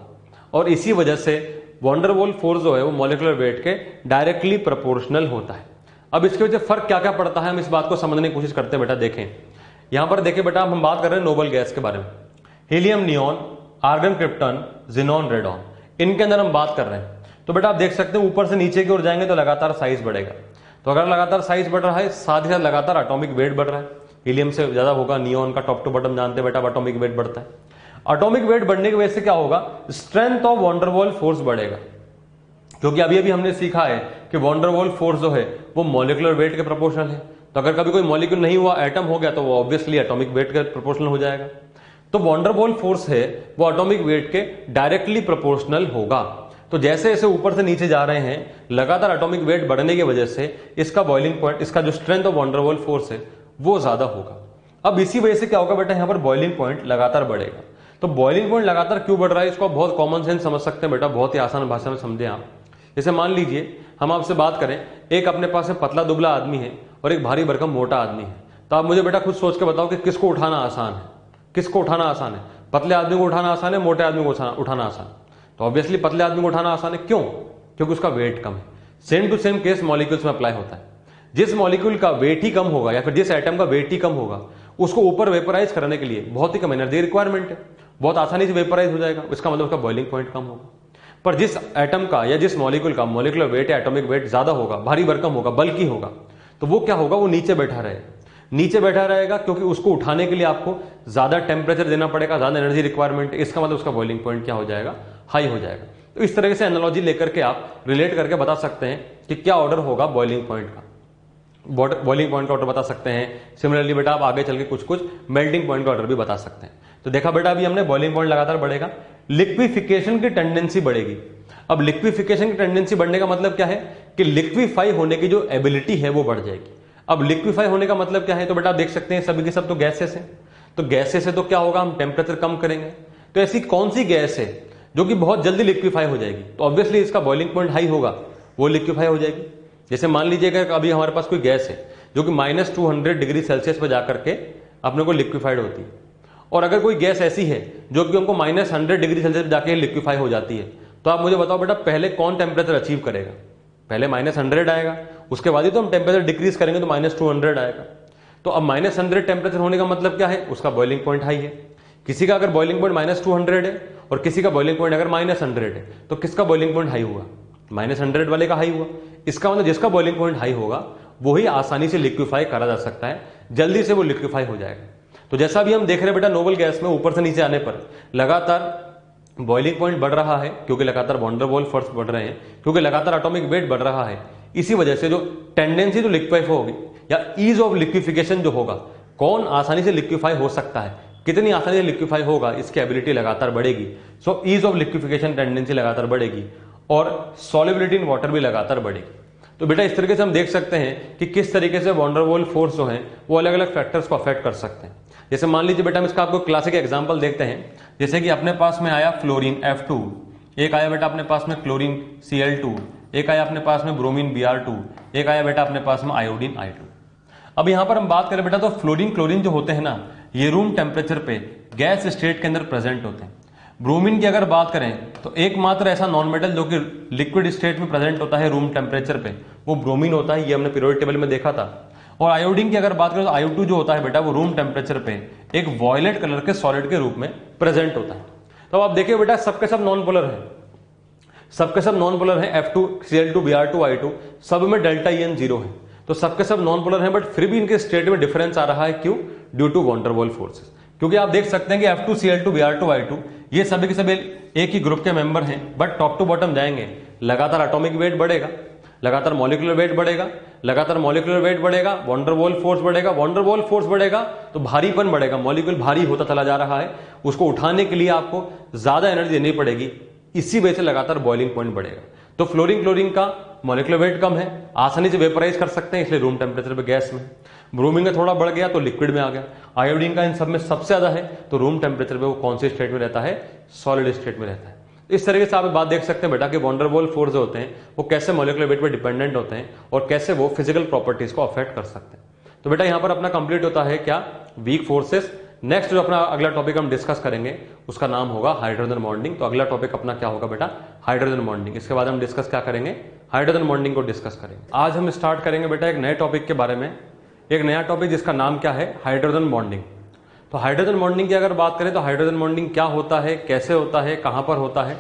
और इसी वजह से वॉन डेर वाल फोर्स जो है वो मॉलिक्यूलर वेट के डायरेक्टली प्रोपोर्शनल होता है। अब इसके वजह फर्क क्या क्या पड़ता है, हम इस बात को समझने की कोशिश करते हैं बेटा। देखें यहां पर, देखिए बेटा हम बात कर रहे हैं नोबल गैस के बारे में, helium neon, argon krypton, xenon radon, इनके अंदर हम बात कर रहे हैं। तो बेटा आप देख सकते हैं ऊपर से नीचे की ओर जाएंगे तो लगातार साइज बढ़ेगा। तो अगर लगातार साइज बढ़ रहा है साथ ही साथ लगातार एटॉमिक वेट बढ़ रहा है, हीलियम से ज्यादा होगा, नियॉन का टॉप टू बॉटम जानते हैं बेटा, एटॉमिक वेट बढ़ता है। एटॉमिक वेट बढ़ने की वजह से क्या होगा, strength of van der Waals force बढ़ेगा, क्योंकि अभी अभी हमने सीखा है कि वॉन डेर वाल फोर्स जो है वो मॉलिक्यूलर वेट के प्रोपोर्शनल है। तो अगर कभी कोई मॉलिक्यूल नहीं हुआ, एटम हो गया, तो वो ऑब्वियसली एटॉमिक वेट के प्रोपोर्शनल हो जाएगा। तो वॉन डेर वाल फोर्स है वो एटॉमिक वेट के डायरेक्टली प्रोपोर्शनल होगा। तो जैसे जैसे ऊपर से नीचे जा रहे हैं लगातार एटॉमिक वेट बढ़ने की वजह से इसका बॉइलिंग पॉइंट, इसका जो strength of van der Waals force है वो ज्यादा होगा। अब इसी वजह से क्या होगा बेटा, यहां पर बॉइलिंग पॉइंट लगातार बढ़ेगा। तो बॉइलिंग पॉइंट लगातार क्यों बढ़ रहा है, इसको बहुत कॉमन सेंस समझ सकते हैं बेटा, बहुत ही आसान भाषा में समझे आप। जैसे मान लीजिए हम आपसे बात करें, एक अपने पास में पतला दुबला आदमी है और एक भारी भरकम मोटा आदमी है, तो आप मुझे बेटा खुद सोच के बताओ कि किसको उठाना आसान है? किसको उठाना आसान है? पतले आदमी को उठाना आसान है, मोटे आदमी को उठाना आसान? तो ऑब्वियसली पतले आदमी को उठाना आसान है। क्यों? क्योंकि उसका वेट कम है। Same to same case molecules में अप्लाई होता है। जिस मॉलिक्यूल का वेट ही कम होगा या फिर जिस एटम का वेट ही कम होगा, उसको ऊपर वेपराइज करने के लिए बहुत ही कम एनर्जी रिक्वायरमेंट है, बहुत आसानी से वेपराइज हो जाएगा। इसका मतलब उसका बॉइलिंग पॉइंट कम होगा। पर जिस एटम का या जिस मॉलिक्यूल का मॉलिक्यूलर वेट या एटॉमिक वेट ज्यादा होगा, भारी भरकम होगा, बल्कि होगा, तो वो क्या होगा? वो नीचे बैठा रहेगा। नीचे बैठा रहेगा क्योंकि उसको उठाने के लिए आपको ज्यादा टेम्परेचर देना पड़ेगा, ज्यादा एनर्जी रिक्वायरमेंट। इसका मतलब उसका बॉइलिंग पॉइंट क्या हो जाएगा? हाई हो जाएगा। तो इस तरह से एनालॉजी लेकर के आप रिलेट करके बता सकते हैं कि क्या ऑर्डर होगा बॉइलिंग पॉइंट का। बॉइलिंग पॉइंट का ऑर्डर बता सकते हैं। सिमिलरली बेटा आप आगे चल के कुछ कुछ मेल्टिंग पॉइंट का ऑर्डर भी बता सकते हैं। तो देखा बेटा अभी हमने बॉइलिंग पॉइंट लगातार बढ़ेगा, लिक्विफिकेशन की टेंडेंसी बढ़ेगी। अब लिक्विफिकेशन की टेंडेंसी बढ़ने का मतलब क्या है कि लिक्विफाई होने की जो एबिलिटी है वो बढ़ जाएगी। अब लिक्विफाई होने का मतलब क्या है? तो बेटा आप देख सकते हैं सभी के सब तो गैसेस हैं, तो गैसेस है तो क्या होगा? हम टेम्परेचर कम करेंगे। तो ऐसी कौन सी गैस है जो कि बहुत जल्दी लिक्विफाई हो जाएगी? तो ऑब्वियसली इसका बॉइलिंग पॉइंट हाई होगा, वो लिक्विफाई हो जाएगी। जैसे मान लीजिएगा अभी हमारे पास कोई गैस है जो कि -200 डिग्री सेल्सियस पर जाकर के अपने को लिक्विफाइड होती है, और अगर कोई गैस ऐसी है जो कि हमको -100 डिग्री सेल्सियस पर जाके लिक्विफाई हो जाती है, तो आप मुझे बताओ बेटा पहले कौन टेम्परेचर अचीव करेगा? पहले -100 आएगा, उसके बाद ही तो हम टेम्परेचर डिक्रीज करेंगे तो -200 आएगा। तो अब -100 टेम्परेचर होने का मतलब क्या है? उसका बॉइलिंग पॉइंट हाई है। किसी का अगर बॉइलिंग पॉइंट -200 है और किसी का बॉइलिंग पॉइंट अगर -100 है, तो किसका बॉइलिंग पॉइंट हाई हुआ? -100 वाले का हाई हुआ। इसका मतलब जिसका बॉइलिंग पॉइंट हाई होगा वही आसानी से लिक्विफाई करा जा सकता है, जल्दी से वो लिक्विफाई हो जाएगा। तो जैसा भी हम देख रहे हैं बेटा नोबल गैस में ऊपर से नीचे आने पर लगातार बॉइलिंग पॉइंट बढ़ रहा है, क्योंकि लगातार वॉन डेर वाल्स फोर्स बढ़ रहे हैं, क्योंकि लगातार एटॉमिक वेट बढ़ रहा है। इसी वजह से जो टेंडेंसी जो लिक्विफाई होगी या ईज ऑफ लिक्विफिकेशन जो होगा, कौन आसानी से लिक्विफाई हो सकता है, कितनी आसानी से लिक्विफाई होगा, इसकी एबिलिटी लगातार बढ़ेगी। So ease of liquefaction tendency लगातार बढ़ेगी और सॉल्युबिलिटी इन वाटर भी लगातार बढ़ेगी। तो बेटा इस तरीके से हम देख सकते हैं कि किस तरीके से वॉन डेर वाल्स फोर्स जो है वो अलग अलग फैक्टर्स को अफेक्ट कर सकते हैं। जैसे मान लीजिए बेटा हम इसका आपको क्लासिक एग्जांपल देखते हैं। जैसे कि अपने पास में आया फ्लोरीन F2, एक आया बेटा अपने पास में क्लोरीन Cl2, एक आया अपने पास में ब्रोमीन Br2, एक आया बेटा अपने पास में आयोडीन I2। अब यहां पर हम बात करें बेटा तो फ्लोरीन क्लोरीन जो होते हैं ना, ये रूम टेम्परेचर पे गैस स्टेट के अंदर प्रेजेंट होते हैं। ब्रोमीन की अगर बात करें तो एकमात्र ऐसा नॉन मेटल जो कि लिक्विड स्टेट में प्रेजेंट होता है रूम टेम्परेचर पे, वो ब्रोमीन होता है। ये हमने पीरियोडिक टेबल में देखा था। और आयोडीन की अगर बात करें तो आयो2 जो होता है बेटा वो रूम टेम्परेचर पे एक वॉयलेट कलर के सॉलिड के रूप में प्रेजेंट होता है। तो आप देखिए बेटा सबके सब नॉन पोलर है, सबके सब नॉन पोलर है। F2 Cl2 Br2 I2 सब में डेल्टा En 0 है, तो सबके सब नॉन पोलर है, बट फिर भी इनके स्टेट में डिफरेंस आ रहा है। क्यों? Due to van der Waals forces. क्योंकि आप देख सकते हैं कि F2 Cl2 Br2 I2 ये सभी के सभी एक ही ग्रुप के मेंबर हैं, बट टॉप टू बॉटम जाएंगे, लगातार एटॉमिक वेट बढ़ेगा, लगातार मॉलिक्यूलर वेट बढ़ेगा, लगातार मॉलिक्यूलर वेट बढ़ेगा, वॉन डेर वाल्स फोर्स बढ़ेगा, वॉन डेर वाल्स फोर्स बढ़ेगा तो भारीपन बढ़ेगा, मॉलिक्यूल भारी होता चला जा रहा है, उसको उठाने के लिए आपको ज्यादा एनर्जी देनी पड़ेगी। इसी वजह से लगातार बॉइलिंग पॉइंट बढ़ेगा। तो फ्लोरीन क्लोरीन का मॉलिक्यूलर वेट कम है, आसानी से वेपराइज कर सकते हैं, इसलिए रूम टेम्परेचर पे गैस में। ब्रोमीन का थोड़ा बढ़ गया तो लिक्विड में आ गया। आयोडीन का इन सब में सबसे ज्यादा है, तो रूम टेम्परेचर पे वो कौन से स्टेट में रहता है? सॉलिड स्टेट में रहता है। इस तरीके से आप बात देख सकते हैं बेटा कि वॉन डेर वाल्स फोर्स जो होते हैं वो कैसे मॉलिक्यूलर वेट पर डिपेंडेंट होते हैं और कैसे वो फिजिकल प्रॉपर्टीज को अफेक्ट कर सकते हैं। तो बेटा यहां पर अपना कंप्लीट होता है क्या? Weak forces. नेक्स्ट जो अपना अगला टॉपिक हम डिस्कस करेंगे उसका नाम होगा हाइड्रोजन बॉन्डिंग। तो अगला टॉपिक अपना क्या होगा बेटा? Hydrogen bonding. इसके बाद हम डिस्कस क्या करेंगे? हाइड्रोजन बॉन्डिंग को डिस्कस करेंगे। आज हम स्टार्ट करेंगे बेटा एक नए टॉपिक के बारे में, एक नया टॉपिक जिसका नाम क्या है? Hydrogen bonding. तो हाइड्रोजन बॉन्डिंग की अगर बात करें तो हाइड्रोजन बॉन्डिंग क्या होता है, कैसे होता है, कहां पर होता है?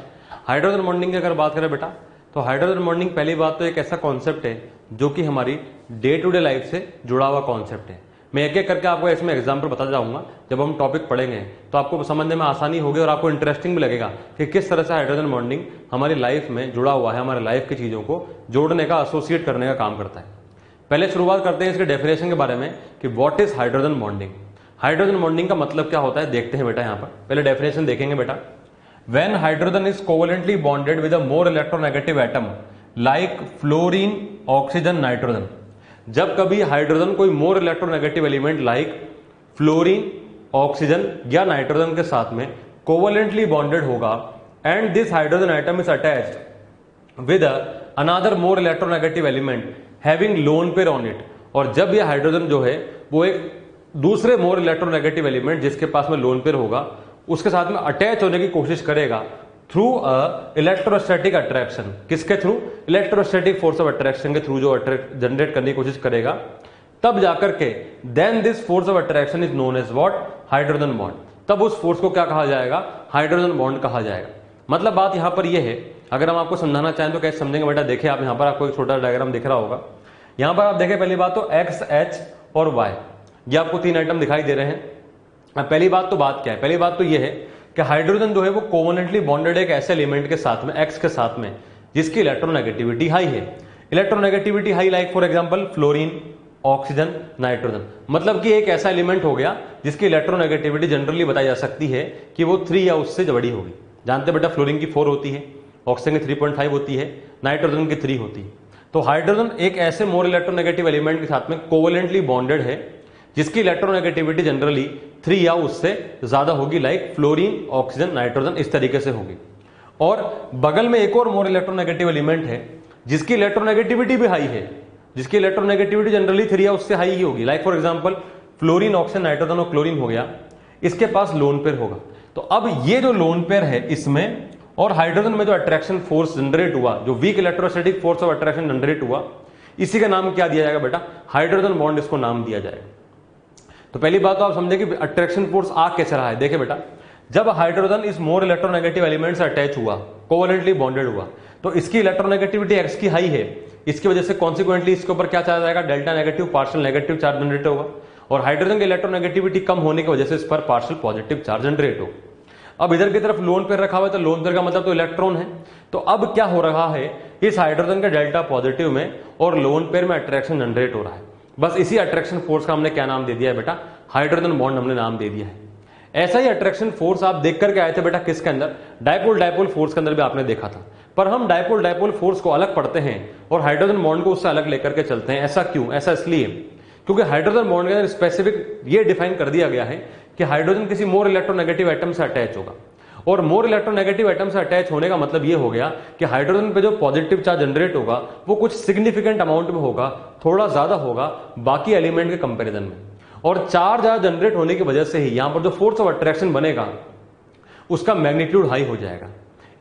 हाइड्रोजन बॉन्डिंग की अगर बात करें बेटा तो हाइड्रोजन बॉन्डिंग पहली बात तो एक ऐसा कॉन्सेप्ट है जो कि हमारी डे टू डे लाइफ से जुड़ा हुआ कॉन्सेप्ट है। मैं एक एक करके आपको इसमें एग्जांपल बताता जाऊंगा। जब हम टॉपिक पढ़ेंगे तो आपको समझने में आसानी होगी और आपको इंटरेस्टिंग भी लगेगा कि किस तरह से हाइड्रोजन बॉन्डिंग हमारी लाइफ में जुड़ा हुआ है, हमारे लाइफ की चीजों को जोड़ने का, एसोसिएट करने का काम करता है। पहले शुरुआत करते हैं इसके डेफिनेशन के बारे में कि what is hydrogen bonding. Hydrogen bonding का मतलब क्या होता है देखते हैं बेटा। यहां पर पहले डेफिनेशन देखेंगे बेटा। When hydrogen is covalently bonded with a more electronegative atom like fluorine, oxygen, nitrogen, जब कभी हाइड्रोजन कोई more electronegative element like fluorine, oxygen या नाइट्रोजन के साथ में कोवलेंटली बॉन्डेड होगा and this hydrogen atom is attached with another more electronegative element having lone pair on it, और जब ये हाइड्रोजन जो है वो एक दूसरे मोर इलेक्ट्रोनेगेटिव एलिमेंट जिसके पास में लोन पेयर होगा उसके साथ में अटैच होने की कोशिश करेगा थ्रू इलेक्ट्रोस्टैटिक अट्रैक्शन। किसके through? Electrostatic force of attraction के थ्रू जो जनरेट करने की कोशिश करेगा, तब जाकर के then this force of attraction is known as what? Hydrogen bond. तब उस फोर्स को क्या कहा जाएगा? हाइड्रोजन बॉन्ड कहा जाएगा। मतलब बात यहां पर यह है, अगर हम आपको समझाना चाहें तो कैसे समझेंगे बेटा? देखिए आप यहां पर आपको एक छोटा डायग्राम दिख रहा होगा। यहां पर आप देखें पहली बात तो एक्स, एच और वाई, ये आपको 3 आइटम दिखाई दे रहे हैं। पहली बात तो बात क्या है? पहली बात तो यह है कि हाइड्रोजन जो है वो कोवलेंटली बॉन्डेड एक ऐसे एलिमेंट के साथ में, एक्स के साथ में, जिसकी इलेक्ट्रोनेगेटिविटी हाई है। Electronegativity high like for example fluorine, oxygen, nitrogen. मतलब कि एक ऐसा एलिमेंट हो गया जिसकी इलेक्ट्रोनेगेटिविटी जनरली बताई जा सकती है कि वो 3 या उससे बड़ी होगी। जानते बेटा फ्लोरीन की 4 होती है, ऑक्सीजन की 3.5 होती है, नाइट्रोजन की 3 होती है। तो हाइड्रोजन एक ऐसे मोर इलेक्ट्रोनेगेटिव एलिमेंट के साथ में कोवलेंटली बॉन्डेड है जिसकी इलेक्ट्रोनेगेटिविटी जनरली 3 या उससे ज्यादा होगी, लाइक फ्लोरीन, ऑक्सीजन, नाइट्रोजन, इस तरीके से होगी। और बगल में एक और मोर इलेक्ट्रोनेगेटिव एलिमेंट है जिसकी इलेक्ट्रोनेगेटिविटी भी हाई है, जिसकी इलेक्ट्रोनेगेटिविटी जनरली 3 या उससे हाई ही होगी, like for example fluorine, oxygen, nitrogen और क्लोरीन हो गया। इसके पास लोन पेयर होगा। तो अब ये जो लोन पेयर है इसमें और हाइड्रोजन में जो अट्रैक्शन फोर्स जनरेट हुआ, जो weak electrostatic force of attraction generate हुआ, इसी का नाम क्या दिया जाएगा बेटा? हाइड्रोजन बॉन्ड इसको नाम दिया जाएगा। तो पहली बात तो आप समझे कि अट्रैक्शन फोर्स आ कैसे रहा है। देखिए बेटा, जब हाइड्रोजन इस मोर इलेक्ट्रोनेगेटिव एलिमेंट से अटैच हुआ, कोवलेंटली बॉन्डेड हुआ, तो इसकी इलेक्ट्रोनेगेटिविटी एक्स की हाई है। इसकी वजह से कॉन्सिक्वेंटली इसके ऊपर क्या चार्ज आएगा? Delta negative, partial negative charge generate होगा। और हाइड्रोजन की इलेक्ट्रोनेगेटिविटी कम होने की वजह से इस पर पार्शियल पॉजिटिव चार्ज जनरेट होगा। अब इधर की तरफ लोन पेयर रखा हुआ है, तो लोन पेयर का मतलब तो इलेक्ट्रॉन है। तो अब क्या हो रहा है, इस हाइड्रोजन के डेल्टा पॉजिटिव में और लोन पेयर में अट्रैक्शन जनरेट हो रहा है। बस इसी अट्रैक्शन फोर्स का हमने क्या नाम दे दिया है बेटा? हाइड्रोजन बॉन्ड हमने नाम दे दिया है। ऐसा ही अट्रैक्शन फोर्स आप देख करके आए थे बेटा किसके अंदर? डायपोल डायपोल फोर्स के अंदर भी आपने देखा था। पर हम डायपोल डायपोल फोर्स को अलग पढ़ते हैं और हाइड्रोजन बॉन्ड को उससे अलग लेकर के चलते हैं। ऐसा क्यों? ऐसा इसलिए क्योंकि हाइड्रोजन बॉन्ड के अंदर स्पेसिफिक ये डिफाइन कर दिया गया है कि हाइड्रोजन किसी मोर इलेक्ट्रोनेगेटिव एटम से अटैच होगा। और मोर इलेक्ट्रोनेगेटिव एटम से अटैच होने का मतलब ये हो गया कि हाइड्रोजन पे जो पॉजिटिव चार्ज जनरेट होगा वो कुछ सिग्निफिकेंट अमाउंट में होगा, थोड़ा ज्यादा होगा बाकी एलिमेंट के कंपैरिजन में। और चार्ज ज्यादा जनरेट होने की वजह से ही यहां पर जो फोर्स ऑफ अट्रैक्शन बनेगा उसका मैग्नीट्यूड हाई हो जाएगा।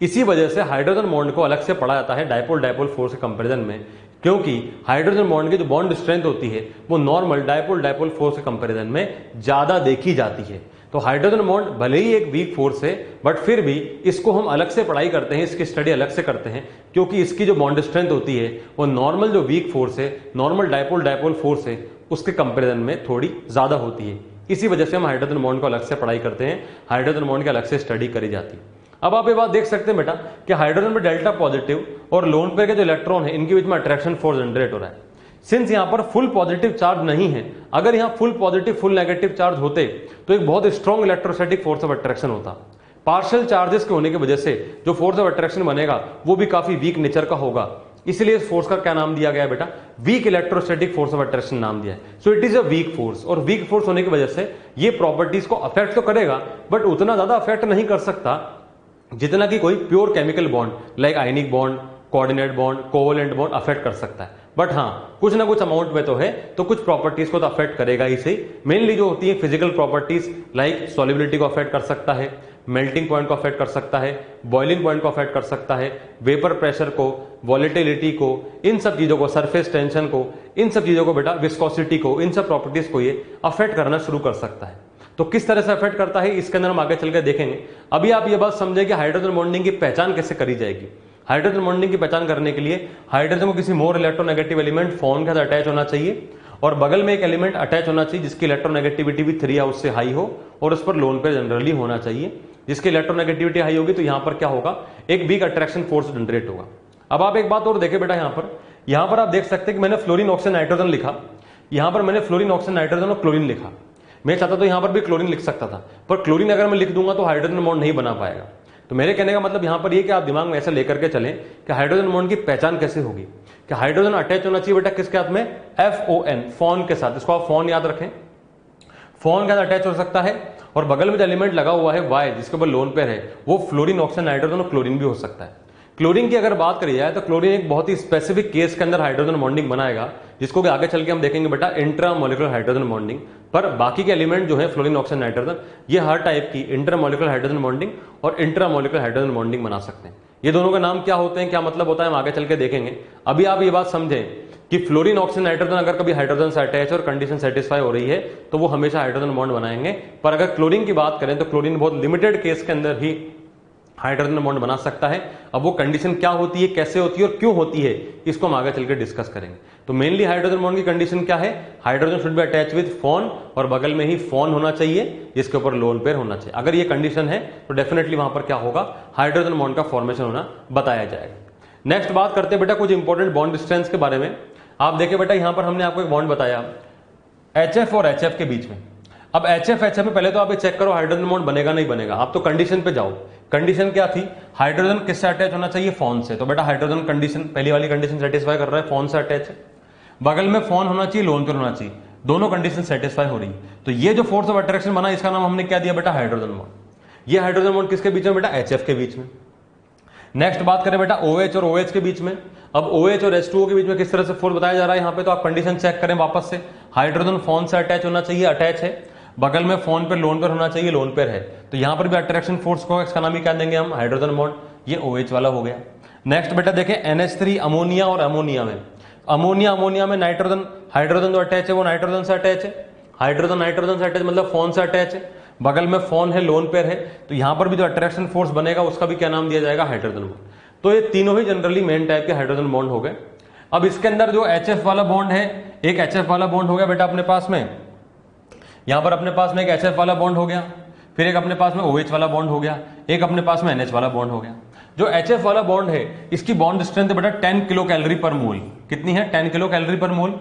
इसी वजह से हाइड्रोजन बॉन्ड को अलग से पढ़ा जाता है डायपोल डायपोल फोर्स के कंपैरिजन में, क्योंकि हाइड्रोजन बॉन्ड की जो बॉन्ड स्ट्रेंथ होती है वो नॉर्मल डायपोल डायपोल फोर्स के कंपैरिजन में ज्यादा देखी जाती है। तो हाइड्रोजन बॉन्ड भले ही एक वीक फोर्स है, बट फिर भी इसको हम अलग से पढ़ाई करते हैं, इसकी स्टडी अलग से करते हैं, क्योंकि इसकी जो बॉन्ड स्ट्रेंथ होती है वो नॉर्मल जो वीक फोर्स है, नॉर्मल डायपोल डायपोल फोर्स है, उसके कंपैरिजन में थोड़ी ज्यादा होती है। इसी वजह से हम हाइड्रोजन बॉन्ड को अलग से पढ़ाई करते हैं, हाइड्रोजन बॉन्ड की अलग से स्टडी करी जाती है। अब आप ये बात देख सकते हैं बेटा कि हाइड्रोजन में डेल्टा पॉजिटिव और लोन पेयर के जो इलेक्ट्रॉन है इनके बीच में अट्रैक्शन फोर्स जनरेट हो रहा है। सिंस यहां पर फुल पॉजिटिव चार्ज नहीं है, अगर यहां full positive full negative charge होते तो एक बहुत strong electrostatic force of attraction होता। पार्शियल चार्जेस के होने की वजह से जो फोर्स ऑफ अट्रैक्शन बनेगा वो भी काफी वीक नेचर का होगा। इसलिए इस फोर्स का क्या नाम दिया गया है बेटा? Weak electrostatic force of attraction नाम दिया है। So it is a weak force, और वीक फोर्स होने की वजह से ये प्रॉपर्टीज को अफेक्ट तो करेगा बट उतना ज्यादा अफेक्ट नहीं कर सकता जितना कि कोई pure chemical bond like ionic bond, coordinate bond, covalent bond affect कर सकता है। बट हाँ, कुछ ना कुछ अमाउंट में तो है, तो कुछ प्रॉपर्टीज को तो अफेक्ट करेगा ही सही। मेनली जो होती है फिजिकल प्रॉपर्टीज लाइक सॉल्युबिलिटी को अफेक्ट कर सकता है, मेल्टिंग पॉइंट को अफेक्ट कर सकता है, बॉइलिंग पॉइंट को अफेक्ट कर सकता है, वेपर प्रेशर को, वॉलेटिलिटी को, इन सब चीजों को, सरफेस टेंशन को, इन सब चीजों को बेटा, विस्कोसिटी को, इन सब प्रॉपर्टीज को ये अफेक्ट करना शुरू कर सकता है। तो किस तरह से अफेक्ट करता है इसके अंदर हम आगे चल के देखेंगे। अभी आप ये बात समझे कि हाइड्रोजन बॉन्डिंग की पहचान कैसे करी जाएगी। हाइड्रोजन बॉन्डिंग की पहचान करने के लिए हाइड्रोजन को किसी मोर इलेक्ट्रोनेगेटिव एलिमेंट फोन के साथ अटैच होना चाहिए और बगल में एक एलिमेंट अटैच होना चाहिए जिसकी इलेक्ट्रोनेगेटिविटी भी 3 या उससे हाई हो और उस पर लोन पेयर जनरली होना चाहिए। जिसकी इलेक्ट्रोनेगेटिविटी हाई होगी तो यहां पर क्या होगा? एक वीक अट्रैक्शन फोर्स जनरेट होगा। अब आप एक बात और देखें बेटा, यहां पर आप देख सकते हैं कि मैंने फ्लोरीन ऑक्सीजन नाइट्रोजन लिखा, यहां पर मैंने फ्लोरीन ऑक्सीजन नाइट्रोजन और क्लोरीन लिखा। मैं चाहता तो यहां पर भी क्लोरीन लिख सकता था, पर क्लोरीन अगर मैं लिख दूंगा तो हाइड्रोजन बॉन्ड नहीं बना पाएगा। तो मेरे कहने का मतलब यहां पर ये कि आप दिमाग में ऐसा लेकर के चलें कि हाइड्रोजन बॉन्ड की पहचान कैसे होगी, कि हाइड्रोजन अटैच होना चाहिए बेटा किसके साथ में? FON, फोन के साथ। इसको आप फोन याद रखें, फोन के साथ अटैच हो सकता है। और बगल में जो एलिमेंट लगा हुआ है Y जिसके ऊपर लोन पेयर है वो फ्लोरीन ऑक्सीजन नाइट्रोजन और क्लोरीन भी हो सकता है। क्लोरीन की अगर बात करी जाए तो क्लोरीन एक बहुत ही स्पेसिफिक केस के अंदर हाइड्रोजन बॉन्डिंग बनाएगा, जिसको कि आगे चल के हम देखेंगे बेटा इंट्रामोलिकुलर हाइड्रोजन बॉन्डिंग। पर बाकी के एलिमेंट जो है फ्लोरीन, ऑक्सीजन, नाइट्रोजन, ये हर टाइप की इंटरमोलिकुलर हाइड्रोजन बॉन्डिंग और इंट्रामोलिकुलर हाइड्रोजन बॉन्डिंग बना सकते हैं। ये दोनों का नाम क्या होते हैं, क्या मतलब होता है, हम आगे चल के देखेंगे। अभी आप ये बात समझें कि फ्लोरीन, ऑक्सीजन, नाइट्रोजन अगर कभी हाइड्रोजन से अटैच और कंडीशन सेटिस्फाई हो रही है तो वो हमेशा हाइड्रोजन बॉन्ड बनाएंगे। पर अगर क्लोरीन की बात करें तो क्लोरीन बहुत लिमिटेड केस के अंदर ही हाइड्रोजन बॉन्ड बना सकता है। अब वो कंडीशन क्या होती है, कैसे होती है और क्यों होती है, इसको हम आगे चलकर डिस्कस करेंगे। तो मेनली हाइड्रोजन बॉन्ड की कंडीशन क्या है, hydrogen should be attach with phone और बगल में ही फोन होना चाहिए जिसके ऊपर लोन पेयर होना चाहिए। अगर ये कंडीशन है तो डेफिनेटली वहां पर क्या होगा, हाइड्रोजन बॉन्ड का फॉर्मेशन होना बताया जाएगा। नेक्स्ट बात करते हैं बेटा कुछ इंपॉर्टेंट बॉन्ड स्ट्रेंथ के बारे में। आप देखिए बेटा यहां पर हमने आपको एक बॉन्ड बताया HF और HF के बीच में। अब HF HF में पहले तो आप ये चेक करो हाइड्रोजन बॉन्ड बनेगा नहीं बनेगा। आप तो कंडीशन पे जाओ, कंडीशन क्या थी, हाइड्रोजन किससे अटैच होना चाहिए, फोन से। तो बेटा हाइड्रोजन कंडीशन पहली वाली कंडीशन सेटिस्फाई कर रहा है, फोन से अटैच है। बगल में फोन होना चाहिए, लोन पेयर होना चाहिए, दोनों कंडीशन सेटिस्फाई हो रही। तो ये जो फोर्स ऑफ अट्रैक्शन बना इसका नाम हमने क्या दिया बेटा, हाइड्रोजन बॉन्ड। ये हाइड्रोजन बॉन्ड किसके बीच में बेटा, HF के बीच में। नेक्स्ट बात करें बेटा OH और OH के बीच में। अब OH और H2O के बीच में किस तरह से फोर्स बताया जा रहा है यहाँ पे, तो आप कंडीशन चेक करें वापस से, हाइड्रोजन फोन से अटैच होना चाहिए, अटैच है, बगल में फोन पे लोन पेयर होना चाहिए, लोन पेयर है। तो यहां पर भी अट्रैक्शन फोर्स को इसका नाम ही क्या देंगे हम, हाइड्रोजन बॉन्ड। ये OH वाला हो गया। नेक्स्ट बेटा देखें NH3 अमोनिया और अमोनिया में। अमोनिया में नाइट्रोजन, हाइड्रोजन जो अटैच है वो नाइट्रोजन से अटैच है, हाइड्रोजन से अटैच मतलब फोन से अटैच है, बगल में फोन है, लोन पेयर है। तो यहां पर भी जो अट्रैक्शन फोर्स बनेगा उसका भी क्या नाम दिया जाएगा, हाइड्रोजन बॉन्ड। तो ये तीनों ही जनरली मेन टाइप के हाइड्रोजन बॉन्ड हो गए। अब इसके अंदर जो HF वाला बॉन्ड है, एक HF वाला बॉन्ड हो गया बेटा अपने पास में, यहां पर अपने पास में एक HF वाला बॉन्ड हो गया, फिर एक अपने पास में OH वाला बॉन्ड हो गया, एक अपने पास में NH वाला बॉन्ड हो गया। जो HF वाला बॉन्ड है इसकी बॉन्ड स्ट्रेंथ बेटा 10 किलो कैलोरी पर मोल। कितनी है, 10 किलो कैलोरी पर मोल।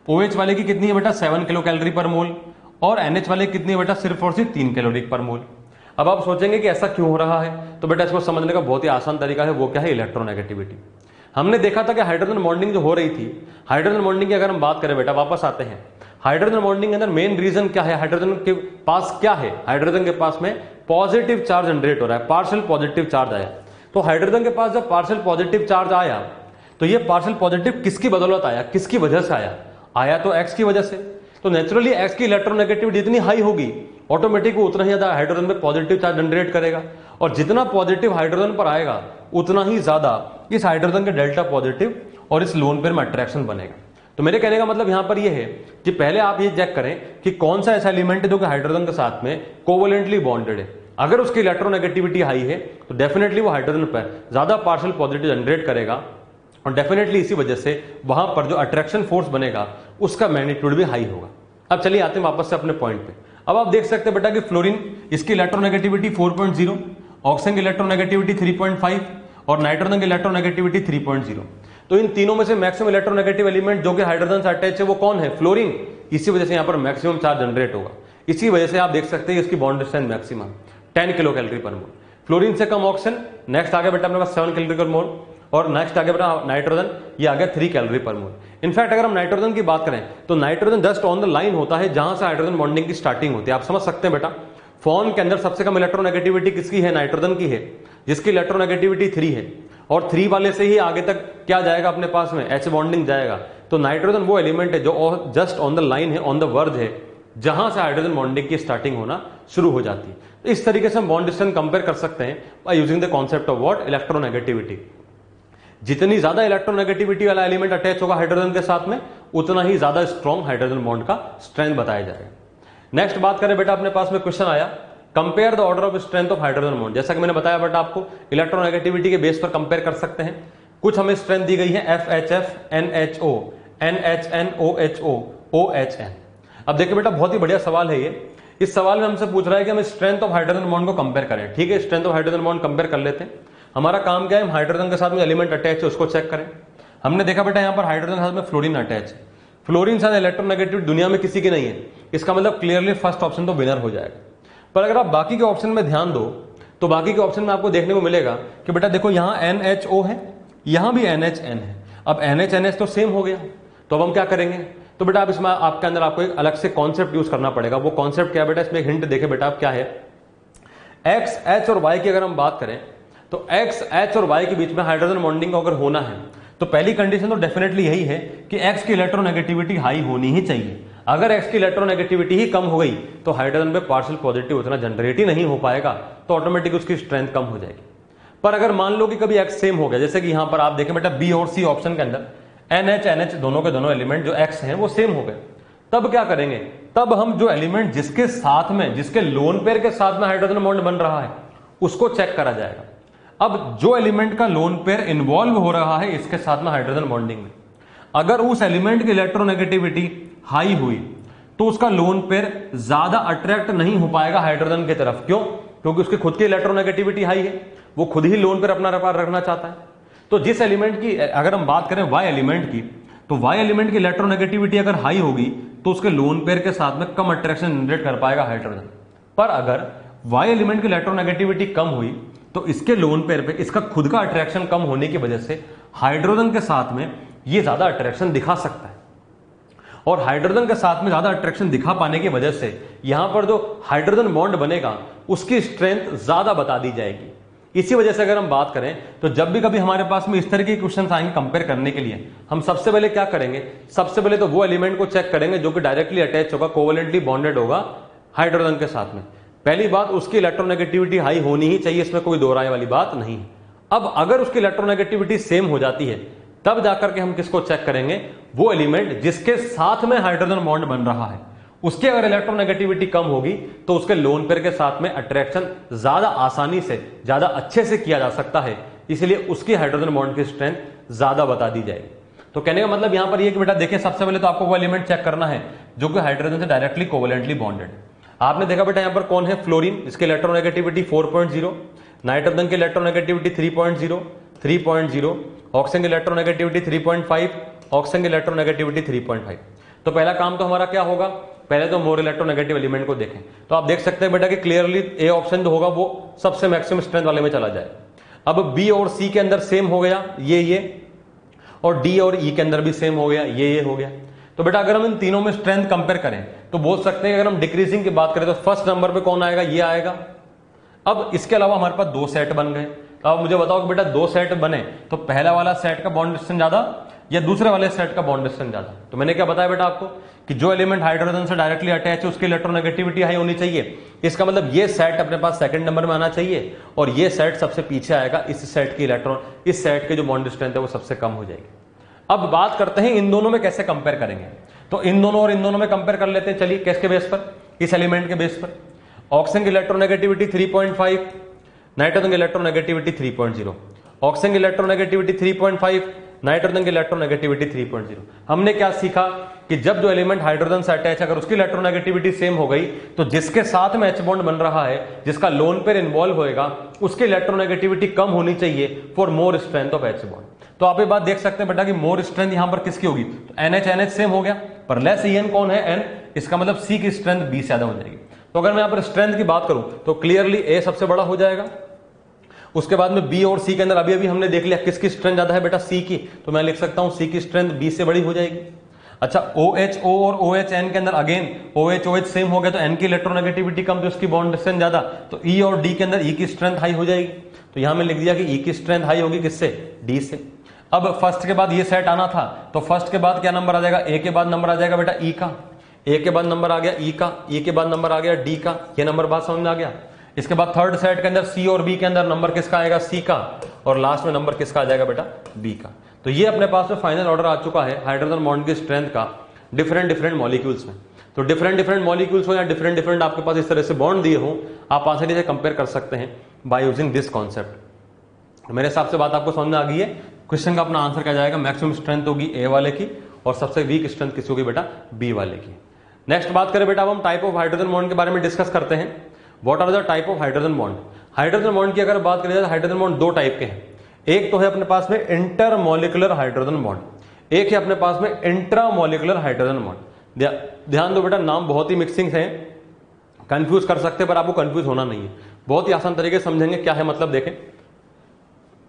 OH वाले की कितनी है बेटा, 7 किलो कैलोरी पर मोल। और NH वाले की कितनी है बेटा, सिर्फ और सिर्फ 3 कैलोरी पर मोल। अब आप सोचेंगे कि ऐसा क्यों हो रहा है, तो बेटा इसको समझने का बहुत ही आसान तरीका है, वो क्या है, इलेक्ट्रोनेगेटिविटी। हमने देखा था कि हाइड्रोजन बॉन्डिंग जो हो रही थी, हाइड्रोजन बॉन्डिंग की अगर हम बात करें बेटा, वापस आते हैं, हाइड्रोजन बॉन्डिंग के अंदर मेन रीजन क्या है, हाइड्रोजन के पास क्या है, हाइड्रोजन के पास में पॉजिटिव चार्ज जनरेट हो रहा है, पार्शियल पॉजिटिव चार्ज आया। तो हाइड्रोजन के पास जब पार्शियल पॉजिटिव चार्ज आया तो ये पार्शियल पॉजिटिव किसकी बदौलत आया, किसकी वजह से आया तो X की वजह से। तो नेचुरली X की इलेक्ट्रोनेगेटिविटी जितनी हाई होगी ऑटोमेटिक उतना ही ज्यादा हाइड्रोजन में पॉजिटिव चार्ज जनरेट करेगा, और जितना पॉजिटिव हाइड्रोजन पर आएगा उतना ही ज्यादा इस हाइड्रोजन के डेल्टा पॉजिटिव और इस लोन पेयर में अट्रैक्शन बनेगा। तो मेरे कहने का मतलब यहां पर यह है कि पहले आप ये चेक करें कि कौन सा ऐसा एलिमेंट है जो कि हाइड्रोजन के साथ में कोवलेंटली बॉन्डेड है। अगर उसकी इलेक्ट्रोनेगेटिविटी हाई है तो डेफिनेटली वो हाइड्रोजन पर ज्यादा पार्शियल पॉजिटिव जनरेट करेगा, और डेफिनेटली इसी वजह से वहां पर जो अट्रैक्शन फोर्स बनेगा उसका मैग्नीट्यूड भी हाई होगा। अब चलिए आते हैं वापस से अपने पॉइंट पे। अब आप देख सकते हैं बेटा कि फ्लोरीन इसकी इलेक्ट्रोनेगेटिविटी 4.0, ऑक्सीजन की इलेक्ट्रोनेगेटिविटी 3.5 और नाइट्रोजन की इलेक्ट्रोनेगेटिविटी 3.0। तो इन तीनों में से मैक्सिमम इलेक्ट्रोनेगेटिव एलिमेंट जो कि हाइड्रोजन से अटैच है वो कौन है, फ्लोरीन। इसी वजह से यहां पर मैक्सिमम चार्ज जनरेट होगा। इसी वजह से आप देख सकते हैं इसकी bond strength maximum 10 kilo calorie पर मोल। फ्लोरीन से कम ऑक्सीजन, नेक्स्ट आगे बेटा अपने पास 7 कैलोरी पर मोल, और नेक्स्ट आगे बेटा नाइट्रोजन, ये आ गया 3 कैलोरी पर मोल। इनफैक्ट अगर हम नाइट्रोजन की बात करें तो nitrogen just on the line होता है जहां से हाइड्रोजन बॉन्डिंग की स्टार्टिंग होती है। आप समझ सकते हैं बेटा, फोन के अंदर सबसे कम इलेक्ट्रोनेगेटिविटी किसकी है, नाइट्रोजन की है, जिसकी इलेक्ट्रोनेगेटिविटी 3 है, और 3 वाले से ही आगे तक क्या जाएगा अपने पास में, H बॉन्डिंग जाएगा। तो नाइट्रोजन वो एलिमेंट है जो जस्ट ऑन द लाइन है, ऑन द वर्ज है, जहां से हाइड्रोजन बॉन्डिंग की स्टार्टिंग होना शुरू हो जाती है। तो इस तरीके से हम बॉन्ड डिस्टेंस कंपेयर कर सकते हैं by using the concept of what, electronegativity. जितनी ज्यादा इलेक्ट्रोनेगेटिविटी वाला एलिमेंट अटैच होगा हाइड्रोजन के साथ में उतना ही ज्यादा स्ट्रॉन्ग हाइड्रोजन बॉन्ड का स्ट्रेंथ बताया जाएगा। नेक्स्ट बात करें बेटा, अपने पास में क्वेश्चन आया, compare the order of strength of hydrogen bond. जैसा कि मैंने बताया बेटा आपको, इलेक्ट्रोनेगेटिविटी के बेस पर कंपेयर कर सकते हैं। कुछ हमें स्ट्रेंथ दी गई है FHF, NHO, NHN, OHO, OHN। अब देखिए बेटा बहुत ही बढ़िया सवाल है ये। इस सवाल में हमसे पूछ रहा है कि हम स्ट्रेंथ ऑफ हाइड्रोजन बॉन्ड को कंपेयर करें। ठीक है, strength of hydrogen bond compare कर लेते हैं। हमारा काम क्या है, हम हाइड्रोजन के साथ में एलिमेंट अटैच है उसको चेक करें। हमने देखा बेटा यहाँ पर हाइड्रोजन के साथ में फ्लोरीन अटैच है। फ्लोरीन साथ इलेक्ट्रोनेगेटिव दुनिया में किसी की नहीं है, इसका मतलब क्लियरली फर्स्ट ऑप्शन तो विनर हो जाएगा। पर अगर आप बाकी के ऑप्शन में ध्यान दो तो बाकी के ऑप्शन में आपको देखने को मिलेगा कि बेटा देखो यहाँ NHO है, यहां भी NHN है। अब NH तो सेम हो गया, तो अब हम क्या करेंगे, तो बेटा अब इसमें आपके अंदर आपको एक अलग से कॉन्सेप्ट यूज करना पड़ेगा। वो कॉन्सेप्ट क्या है बेटा, इसमें एक हिंट देखे बेटा आप क्या है, X, H और Y की अगर हम बात करें तो X, H और Y के बीच में हाइड्रोजन बॉन्डिंग अगर होना है तो पहली कंडीशन तो डेफिनेटली यही है कि X की इलेक्ट्रोनेगेटिविटी हाई होनी ही चाहिए। अगर X की इलेक्ट्रोनेगेटिविटी ही कम हो गई तो हाइड्रोजन में पार्शियल पॉजिटिव उतना जनरेट ही नहीं हो पाएगा, तो ऑटोमेटिक उसकी स्ट्रेंथ कम हो जाएगी। पर अगर मान लो कि कभी X सेम हो गया, जैसे कि यहां पर आप देखें बेटा B और C ऑप्शन के अंदर NH NH दोनों के दोनों एलिमेंट जो X हैं वो सेम हो गए, तब क्या करेंगे, तब हम जो एलिमेंट जिसके साथ में, जिसके लोन पेयर के साथ में हाइड्रोजन बॉन्ड बन रहा है उसको चेक करा जाएगा। अब जो एलिमेंट का लोन पेयर इन्वॉल्व हो रहा है इसके साथ में हाइड्रोजन बॉन्डिंग में, अगर उस एलिमेंट की इलेक्ट्रोनेगेटिविटी हाई हुई तो उसका लोन पेयर ज्यादा अट्रैक्ट नहीं हो पाएगा हाइड्रोजन की तरफ। क्यों? क्योंकि उसकी खुद की इलेक्ट्रोनेगेटिविटी हाई है, वो खुद ही लोन पेयर अपना रखना चाहता है। तो जिस एलिमेंट की अगर हम बात करें Y एलिमेंट की, तो Y एलिमेंट की इलेक्ट्रोनेगेटिविटी अगर हाई होगी तो उसके लोन पेयर के साथ में कम अट्रैक्शन जनरेट कर पाएगा हाइड्रोजन। पर अगर Y एलिमेंट की इलेक्ट्रोनेगेटिविटी कम हुई तो इसके लोन पेयर पे इसका खुद का अट्रैक्शन कम होने की वजह से हाइड्रोजन के साथ में ये ज्यादा अट्रैक्शन दिखा सकता है, और हाइड्रोजन के साथ में ज्यादा अट्रैक्शन दिखा पाने की वजह से यहां पर जो हाइड्रोजन बॉन्ड बनेगा उसकी स्ट्रेंथ ज्यादा बता दी जाएगी। इसी वजह से अगर हम बात करें तो जब भी कभी हमारे पास में इस तरह के क्वेश्चन आएंगे कंपेयर करने के लिए, हम सबसे पहले क्या करेंगे, सबसे पहले तो वो एलिमेंट को चेक करेंगे जो कि डायरेक्टली अटैच होगा, कोवेलेंटली बॉन्डेड होगा हाइड्रोजन के साथ में। पहली बात, उसकी इलेक्ट्रोनेगेटिविटी हाई होनी ही चाहिए, इसमें कोई दो राय वाली बात नहीं है। अब अगर उसकी इलेक्ट्रोनेगेटिविटी सेम हो जाती है तब जाकर के हम किसको चेक करेंगे, वो एलिमेंट जिसके साथ में हाइड्रोजन बॉन्ड बन रहा है उसके अगर इलेक्ट्रोनेगेटिविटी कम होगी तो उसके लोन पेयर के साथ में अट्रैक्शन ज्यादा आसानी से, ज्यादा अच्छे से किया जा सकता है, इसलिए उसकी हाइड्रोजन बॉन्ड की स्ट्रेंथ ज्यादा बता दी जाएगी। तो कहने का मतलब यहां पर ये कि बेटा देखिए, सबसे पहले तो आपको वो एलिमेंट चेक करना है जो कि हाइड्रोजन से डायरेक्टली कोवेलेंटली बॉन्डेड है। आपने देखा बेटा यहां पर कौन है, फ्लोरीन, इसकी इलेक्ट्रोनेगेटिविटी 4.0, नाइट्रोजन की इलेक्ट्रोनेगेटिविटी 3.0, 3.0, ऑक्सीजन की इलेक्ट्रोनेगेटिविटी 3.5, ऑक्सीजन की इलेक्ट्रोनेगेटिविटी 3.5। तो पहला काम तो हमारा क्या होगा, पहले तो मोर इलेक्ट्रोनेगेटिव एलिमेंट को देखें। तो आप देख सकते हैं बेटा कि क्लियरली ए ऑप्शन जो होगा वो सबसे मैक्सिमम स्ट्रेंथ वाले में चला जाए। अब बी और सी के अंदर सेम हो गया ये, और डी और ई के अंदर भी सेम हो गया ये हो गया। तो बेटा अगर हम इन तीनों में स्ट्रेंथ कंपेयर करें तो बोल सकते हैं, अगर हम डिक्रीजिंग की बात करें तो फर्स्ट नंबर पे कौन आएगा, ये आएगा। अब इसके अलावा हमारे पास दो सेट बन गए, तो आप मुझे बताओ कि बेटा दो सेट बने तो पहला वाला सेट का बॉन्ड डिस्टेंस ज्यादा या दूसरे वाले सेट का बॉन्ड डिस्टेंस ज्यादा। तो मैंने क्या बताया बेटा आपको कि जो एलिमेंट हाइड्रोजन से डायरेक्टली अटैच है उसकी इलेक्ट्रोनेगेटिविटी हाई होनी चाहिए। इसका मतलब ये सेट अपने पास सेकंड नंबर में आना चाहिए और ये सेट सबसे पीछे आएगा। इस सेट की इलेक्ट्रॉन, इस सेट के जो बॉन्ड डिस्टेंस है वो सबसे कम हो जाएगी। अब बात करते हैं इन दोनों में कैसे कंपेयर करेंगे। तो इन दोनों और इन दोनों में कंपेयर कर लेते हैं। चलिए किसके बेस पर, इस एलिमेंट के बेस पर। ऑक्सीजन की इलेक्ट्रोनेगेटिविटी 3.5, नाइट्रोजन की इलेक्ट्रोनेगेटिविटी 3.0, ऑक्सीजन की इलेक्ट्रोनेगेटिविटी 3.5, नाइट्रोजन की इलेक्ट्रोनेगेटिविटी 3.0। हमने क्या सीखा कि जब जो एलिमेंट हाइड्रोजन से अटैच अगर उसकी इलेक्ट्रोनेगेटिविटी सेम हो गई तो जिसके साथ में H बॉन्ड बन रहा है, जिसका लोन पेयर इन्वॉल्व होएगा, उसकी इलेक्ट्रोनेगेटिविटी कम होनी चाहिए for more strength of H bond. तो आप ये बात देख सकते हैं बेटा कि मोर स्ट्रेंथ यहां पर किसकी होगी, तो NH NH सेम हो गया, पर लेस EN कौन है, N। इसका मतलब C की स्ट्रेंथ B से ज्यादा हो जाएगी। तो अगर मैं यहां पर स्ट्रेंथ की बात करूं तो क्लियरली A सबसे बड़ा हो जाएगा। उसके बाद में B और C के अंदर अभी अभी हमने देख लिया किसकी स्ट्रेंथ ज्यादा है बेटा, C की। तो मैं लिख सकता हूं C की स्ट्रेंथ B से बड़ी हो जाएगी। अच्छा, OH O और OH N के अंदर अगेन OH OH सेम हो गया तो N की इलेक्ट्रोनेगेटिविटी कम तो उसकी बॉन्ड डिस्टेंस ज्यादा, तो E और D के अंदर E की स्ट्रेंथ हाई हो जाएगी। तो यहां मैं लिख दिया कि E की स्ट्रेंथ हाई होगी किससे, D से। अब फर्स्ट के बाद ये सेट आना था तो फर्स्ट के बाद क्या नंबर आ जाएगा, A के बाद नंबर आ जाएगा बेटा E का, A के बाद नंबर आ गया E का, E के बाद नंबर आ गया D का। ये नंबर बात समझ में आ गया। इसके बाद थर्ड सेट के अंदर C और B के अंदर नंबर किसका आएगा, C का, और लास्ट में नंबर किसका आ जाएगा बेटा, B का। तो ये अपने पास में फाइनल ऑर्डर आ चुका है हाइड्रोजन बॉन्ड की स्ट्रेंथ का डिफरेंट मॉलिक्यूल्स में। तो डिफरेंट मॉलिक्यूल्स हो या डिफरेंट आपके पास इस तरह से बॉन्ड दिए हो, आप आसानी से कंपेयर कर सकते हैं बाय यूजिंग दिस कॉन्सेप्ट। मेरे हिसाब से बात आपको समझ में आ गई है। क्वेश्चन का अपना आंसर क्या जाएगा, मैक्सिमम स्ट्रेंथ होगी A वाले की और सबसे वीक स्ट्रेंथ किसी होगी बेटा, B वाले की। नेक्स्ट बात करें बेटा, अब हम टाइप ऑफ हाइड्रोजन बॉन्ड के बारे में डिस्कस करते हैं। What are the type of hydrogen bond. Hydrogen bond की अगर बात करें तो हाइड्रोजन बॉन्ड दो टाइप के हैं। एक तो है अपने पास में इंटरमॉलिक्यूलर हाइड्रोजन बॉन्ड, एक है अपने पास में इंट्रामॉलिक्यूलर हाइड्रोजन बॉन्ड। ध्यान दो बेटा, नाम बहुत ही मिक्सिंग है, कंफ्यूज कर सकते हैं, पर आपको कंफ्यूज होना नहीं है। बहुत ही आसान तरीके से समझेंगे क्या है मतलब। देखें,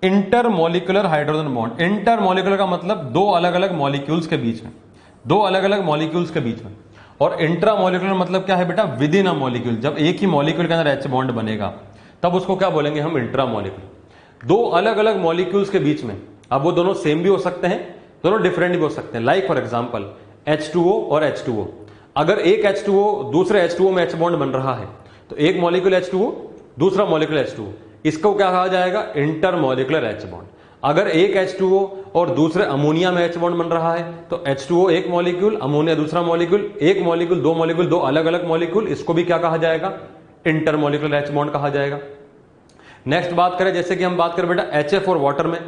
इंटरमॉलिक्यूलर हाइड्रोजन बॉन्ड, इंटरमॉलिक्यूलर का मतलब दो अलग अलग मॉलिक्यूल्स के बीच में, दो अलग अलग मॉलिक्यूल्स के बीच में। और इंट्रामॉलिक्यूलर मतलब क्या है बेटा, विद इन अ मॉलिक्यूल। जब एक ही मॉलिक्यूल के अंदर H बॉन्ड बनेगा तब उसको क्या बोलेंगे हम, इंट्रामॉलिक्यूलर। दो अलग अलग मॉलिक्यूल्स के बीच में, अब वो दोनों सेम भी हो सकते हैं, दोनों डिफरेंट भी हो सकते हैं। लाइक फॉर एग्जांपल H2O और H2O, अगर एक H2O दूसरे H2O में H बॉन्ड बन रहा है तो एक मॉलिक्यूल H2O दूसरा मॉलिक्यूल H2O, इसको क्या कहा जाएगा? Intermolecular H bond. अगर एक H2O और दूसरे अमोनिया में H बॉन्ड बन रहा है तो H2O एक मॉलिक्यूल, अमोनिया दूसरा मॉलिक्यूल, एक मॉलिक्यूल, दो अलग अलग मॉलिक्यूल, इसको भी क्या कहा जाएगा? इंटरमॉलिक्यूलर H बॉन्ड कहा जाएगा। नेक्स्ट बात करें, जैसे कि हम बात करें बेटा HF और वाटर में,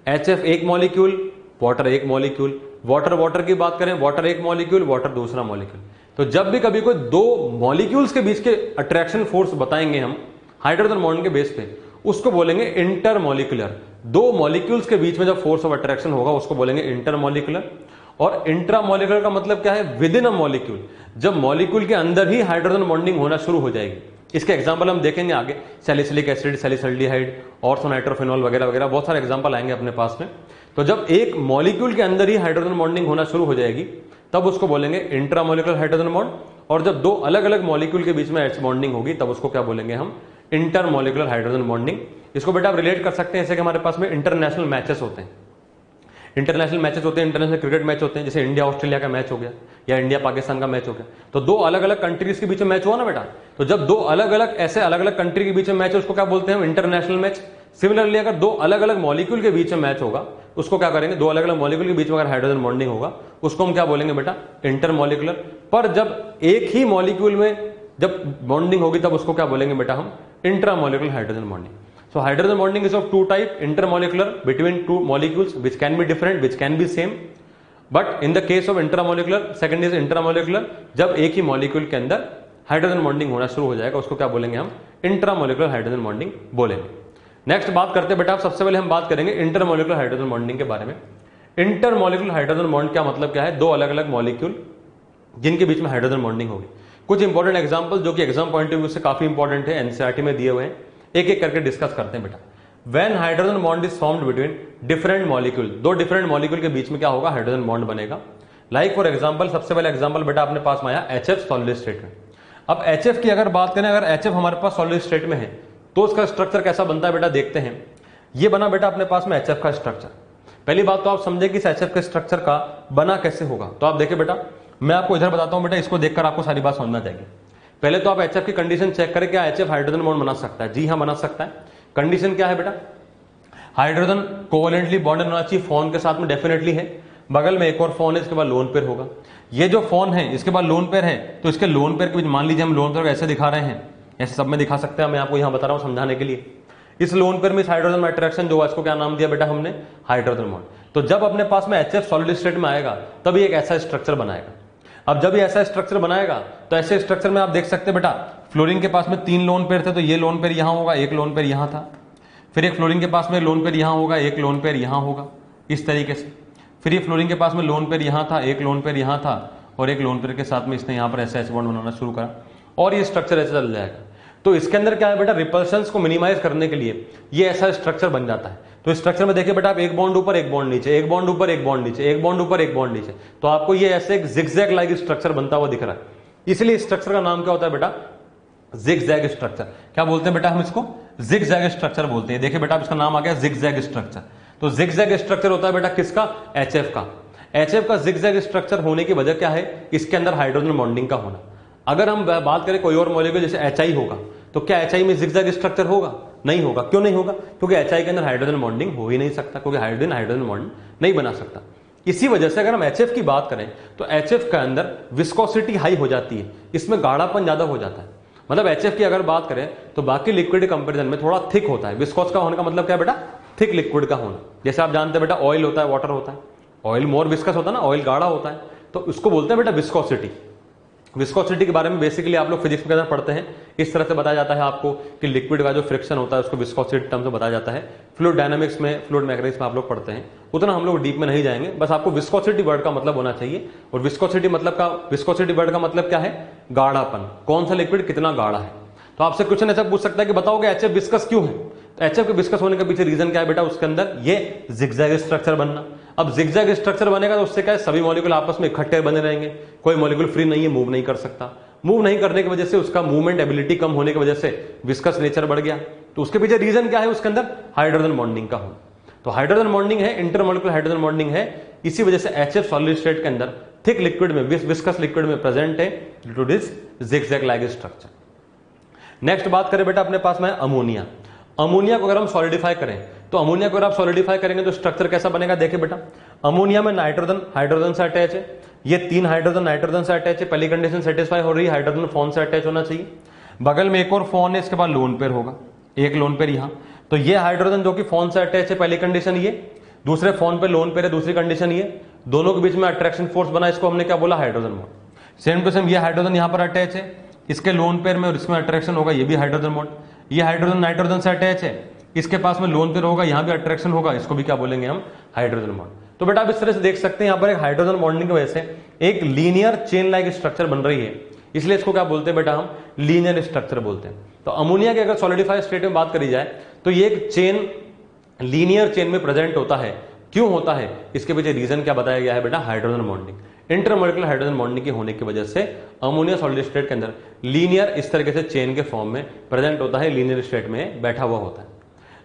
HF एक मॉलिक्यूल, वाटर एक मॉलिक्यूल, वाटर की बात करें, वाटर एक मॉलिक्यूल, वाटर दूसरा मॉलिक्यूल। तो जब भी कभी कोई दो मॉलिक्यूल्स के बीच के अट्रैक्शन फोर्स बताएंगे हम हाइड्रोजन बॉन्ड के बेस पे, उसको बोलेंगे इंटरमॉलिक्यूलर। दो मॉलिक्यूल्स के बीच में जब फोर्स ऑफ अट्रैक्शन होगा उसको बोलेंगे इंटरमॉलिक्यूलर। और इंट्रामॉलिक्यूलर का मतलब क्या है? विद इन अ मॉलिक्यूल, जब मॉलिक्यूल के अंदर ही हाइड्रोजन बॉन्डिंग होना शुरू हो जाएगी। इसके एग्जांपल हम देखेंगे आगे, सैलिसिलिक एसिड, सैलिसल्डिहाइड, ऑर्थोनाइट्रोफेनॉल वगैरह वगैरह, बहुत सारे एग्जांपल आएंगे अपने पास में। तो जब एक मॉलिक्यूल के अंदर ही हाइड्रोजन बॉन्डिंग होना शुरू हो जाएगी तब उसको बोलेंगे इंट्रामॉलिक्यूलर हाइड्रोजन बॉन्ड। और जब दो अलग अलग मॉलिक्यूल के बीच में H बॉन्डिंग होगी तब उसको क्या बोलेंगे हम? Intermolecular hydrogen bonding. इसको बेटा आप रिलेट कर सकते हैं, जैसे कि हमारे पास में इंटरनेशनल मैचेस होते हैं, इंटरनेशनल क्रिकेट मैच होते हैं, जैसे इंडिया ऑस्ट्रेलिया का मैच हो गया या इंडिया पाकिस्तान का मैच हो गया, तो दो अलग अलग कंट्रीज के बीच में मैच हुआ ना बेटा। तो जब दो अलग अलग कंट्री के बीच में मैच है उसको क्या बोलते हैं? International match. सिमिलरली अगर दो अलग अलग मॉलिक्यूल के बीच में मैच होगा उसको क्या करेंगे? दो अलग अलग मॉलिक्यूल के बीच में अगर हाइड्रोजन बॉन्डिंग होगा उसको हम क्या बोलेंगे बेटा? इंटरमॉलिक्यूलर। पर जब एक ही मॉलिक्यूल में जब बॉन्डिंग होगी तब उसको क्या बोलेंगे बेटा हम? Intramolecular hydrogen bonding. So hydrogen bonding is of two type, intermolecular between two molecules which can be different, which can be same, but in the case of intramolecular, second is intramolecular, जब एक ही molecule के अंदर hydrogen bonding होना शुरू हो जाएगा उसको क्या बोलेंगे हम? इंट्रामोलिकुलर हाइड्रोजन बॉन्डिंग बोलेंगे। नेक्स्ट बात करते हैं बेटा, सबसे पहले हम बात करेंगे इंटरमोलिकुलर हाइड्रोजन बॉन्डिंग के बारे में। इंटरमोलिकुलर हाइड्रोजन बॉन्ड का मतलब क्या है? दो अलग अलग मॉलिक्यूल जिनके बीच में हाइड्रोजन बॉन्डिंग होगी। कुछ इंपॉर्टेंट एग्जांपल जो कि एग्जाम पॉइंट ऑफ व्यू से काफी इंपॉर्टेंट है, एनसीईआरटी में दिए हुए हैं, एक एक करके डिस्कस करते हैं बेटा। When hydrogen bond is formed between different molecule, दो डिफरेंट मॉलिक्यूल के बीच में क्या होगा? हाइड्रोजन बॉन्ड बनेगा। लाइक फॉर एग्जांपल, सबसे पहले एग्जांपल बेटा अपने पास में आया HF सॉलिड स्टेट में। अब HF की अगर बात करें, अगर HF हमारे पास सॉलिड स्टेट में है तो उसका स्ट्रक्चर कैसा बनता है बेटा? देखते हैं। ये बना बेटा अपने पास में HF का स्ट्रक्चर। पहली बात तो आप समझे कि इस HF के स्ट्रक्चर का बना कैसे होगा। तो आप देखिए बेटा, मैं आपको इधर बताता हूं बेटा, इसको देखकर आपको सारी बात समझना चाहिए। पहले तो आप HF की कंडीशन चेक करें, क्या HF हाइड्रोजन बॉन्ड बना सकता है? जी हाँ, बना सकता है। कंडीशन क्या है बेटा? हाइड्रोजन कोवेलेंटली बॉन्डेड होना चाहिए फोन के साथ में, डेफिनेटली है। बगल में एक और फोन है, इसके बाद लोन पेयर होगा। ये जो फोन है इसके बाद लोन पेयर है, तो इसके लोन पेयर के बीच मान लीजिए हम लोन पेयर ऐसे दिखा रहे हैं, ऐसे सब में दिखा सकते हैं, मैं आपको यहां बता रहा हूं समझाने के लिए। इस लोन पेयर में इस हाइड्रोजन में अट्रैक्शन जो है इसको क्या नाम दिया बेटा हमने? Hydrogen bond. तो जब अपने पास में HF सॉलिड स्टेट में आएगा तभी एक ऐसा स्ट्रक्चर बनाएगा। अब जब ये ऐसा स्ट्रक्चर बनाएगा तो ऐसे स्ट्रक्चर में आप देख सकते हैं बेटा, फ्लोरीन के पास में 3 लोन पेयर थे, तो ये लोन पेयर यहां होगा, एक लोन पेयर यहां था। फिर एक फ्लोरीन के पास में लोन पेयर यहां होगा, एक लोन पेयर यहां होगा, इस तरीके से। फिर ये फ्लोरीन के पास में लोन पेयर यहां था, एक लोन पेयर यहां था, और एक लोन पेयर के साथ में इसने यहां पर ऐसे H बॉन्ड बनाना शुरू करा, और ये स्ट्रक्चर ऐसे चल जाएगा। तो इसके अंदर क्या है बेटा? रिपल्शंस को मिनिमाइज करने के लिए ये ऐसा स्ट्रक्चर बन जाता है। तो इस स्ट्रक्चर में देखिए बेटा, आप एक बॉन्ड ऊपर एक बॉन्ड नीचे, एक बॉन्ड ऊपर एक बॉन्ड नीचे, एक बॉन्ड ऊपर एक बॉन्ड नीचे, तो आपको ये ऐसे एक जिगजैग लाइक स्ट्रक्चर बनता हुआ दिख रहा है। इसलिए स्ट्रक्चर का नाम क्या होता है बेटा? Zigzag structure. क्या बोलते हैं बेटा हम इसको? जिगजैग स्ट्रक्चर बोलते हैं। देखिए बेटा, इसका नाम आ गया जिगजैग स्ट्रक्चर। तो जिगजैग स्ट्रक्चर होता है बेटा किसका? HF का। HF का जिगजैग स्ट्रक्चर होने की वजह क्या है? इसके अंदर हाइड्रोजन बॉन्डिंग का होना। अगर हम बात करें कोई और मॉलिक्यूल जैसे HI होगा, तो क्या HI में जिगजैग स्ट्रक्चर होगा? नहीं होगा। क्यों नहीं होगा? क्योंकि HI के अंदर हाइड्रोजन बॉन्डिंग हो ही नहीं सकता, क्योंकि हाइड्रोजन बॉन्ड नहीं बना सकता। इसी वजह से अगर हम HF की बात करें तो HF के अंदर विस्कोसिटी हाई हो जाती है, इसमें गाढ़ापन ज्यादा हो जाता है। मतलब HF की अगर बात करें तो बाकी लिक्विड कंपैरिजन में थोड़ा थिक होता है। विस्कोस का होने का मतलब क्या है बेटा? थिक लिक्विड का होना। जैसे आप जानते हैं बेटा, ऑयल होता है, वाटर होता है, ऑयल मोर विस्कस होता है ना, ऑयल गाढ़ा होता है, तो उसको बोलते हैं बेटा विस्कोसिटी। विस्कोसिटी के बारे में बेसिकली आप लोग फिजिक्स के अंदर पढ़ते हैं, इस तरह से बताया जाता है आपको कि लिक्विड का जो फ्रिक्शन होता है उसको विस्कोसिटी टर्म से बताया जाता है। फ्लूइड डायनामिक्स में, फ्लूइड मैकेनिक्स में आप लोग पढ़ते हैं, उतना हम लोग डीप में नहीं जाएंगे, बस आपको विस्कोसिटी वर्ड का मतलब होना चाहिए। और विस्कोसिटी वर्ड का मतलब क्या है? गाढ़ापन। कौन सा लिक्विड कितना गाढ़ा है। तो आपसे क्वेश्चन ऐसा पूछ सकता है कि बताओगे HF विस्कस क्यों है? तो HF के विस्कस होने के पीछे रीजन क्या है बेटा? उसके अंदर ये जिगजैग स्ट्रक्चर बनना। अब जिगजैग स्ट्रक्चर बनेगा तो उससे क्या है? सभी मॉलिक्यूल आपस में इकट्ठे बने रहेंगे, कोई मॉलिक्यूल फ्री नहीं है, मूव नहीं कर सकता। मूव नहीं करने की वजह से उसका मूवमेंट एबिलिटी कम होने की वजह से विस्कस नेचर बढ़ गया। तो उसके पीछे रीजन क्या है, उसके अंदर हाइड्रोजन बॉन्डिंग का हो। तो हाइड्रोजन बॉन्डिंग है, इंटरमोलिकुलर हाइड्रोजन बॉन्डिंग है, इसी वजह से HF सॉलिड स्टेट के अंदर थिक लिक्विड में, विस्कस लिक्विड में प्रेजेंट है due to this zigzag like structure. Next बात करें बेटा अपने पास में अमोनिया। अमोनिया को अगर हम सॉलिडिफाई करें तो अमोनिया को अगर आप सॉलिडिफाई करेंगे तो स्ट्रक्चर कैसा बनेगा, देखिए बेटा अमोनिया में नाइट्रोजन हाइड्रोजन से अटैच है, ये 3 हाइड्रोजन नाइट्रोजन से अटैच है, पहली कंडीशन सेटिस्फाई हो रही है, हाइड्रोजन फोन से अटैच होना चाहिए। बगल में एक और फोन है, इसके बाद लोन पेयर होगा, एक लोन पेयर यहां, तो ये हाइड्रोजन जो कि फोन से अटैच है, पहली कंडीशन ये, दूसरे फोन पे लोन पेयर है, दूसरी कंडीशन ये, दोनों के बीच में अट्रैक्शन फोर्स बना, इसको हमने क्या बोला, hydrogen bond. Same to same ये हाइड्रोजन यहां पर अटैच है, इसके लोन पेयर में और इसमें अट्रैक्शन होगा, ये भी हाइड्रोजन बॉन्ड, ये हाइड्रोजन नाइट्रोजन से अटैच है, इसके पास में लोन पेयर होगा, यहां भी अट्रैक्शन होगा, इसको भी क्या बोलेंगे हम, हाइड्रोजन बॉन्ड। तो बेटा आप इस तरह से देख सकते हैं यहां पर एक हाइड्रोजन बॉन्डिंग की वजह से एक लीनियर चेन लाइक स्ट्रक्चर बन रही है, इसलिए इसको क्या बोलते हैं बेटा, हम लीनियर स्ट्रक्चर बोलते हैं। तो अमोनिया के अगर सॉलिडिफाइड स्टेट में बात करी जाए तो ये एक चेन लीनियर चेन में प्रेजेंट होता है। क्यों होता है, इसके पीछे रीजन क्या बताया गया है बेटा, hydrogen bonding, intermolecular hydrogen bonding के होने की वजह से अमोनिया सॉलिड स्टेट के अंदर लीनियर इस तरीके से चेन के फॉर्म में प्रेजेंट होता है, लीनियर स्टेट में बैठा हुआ होता है।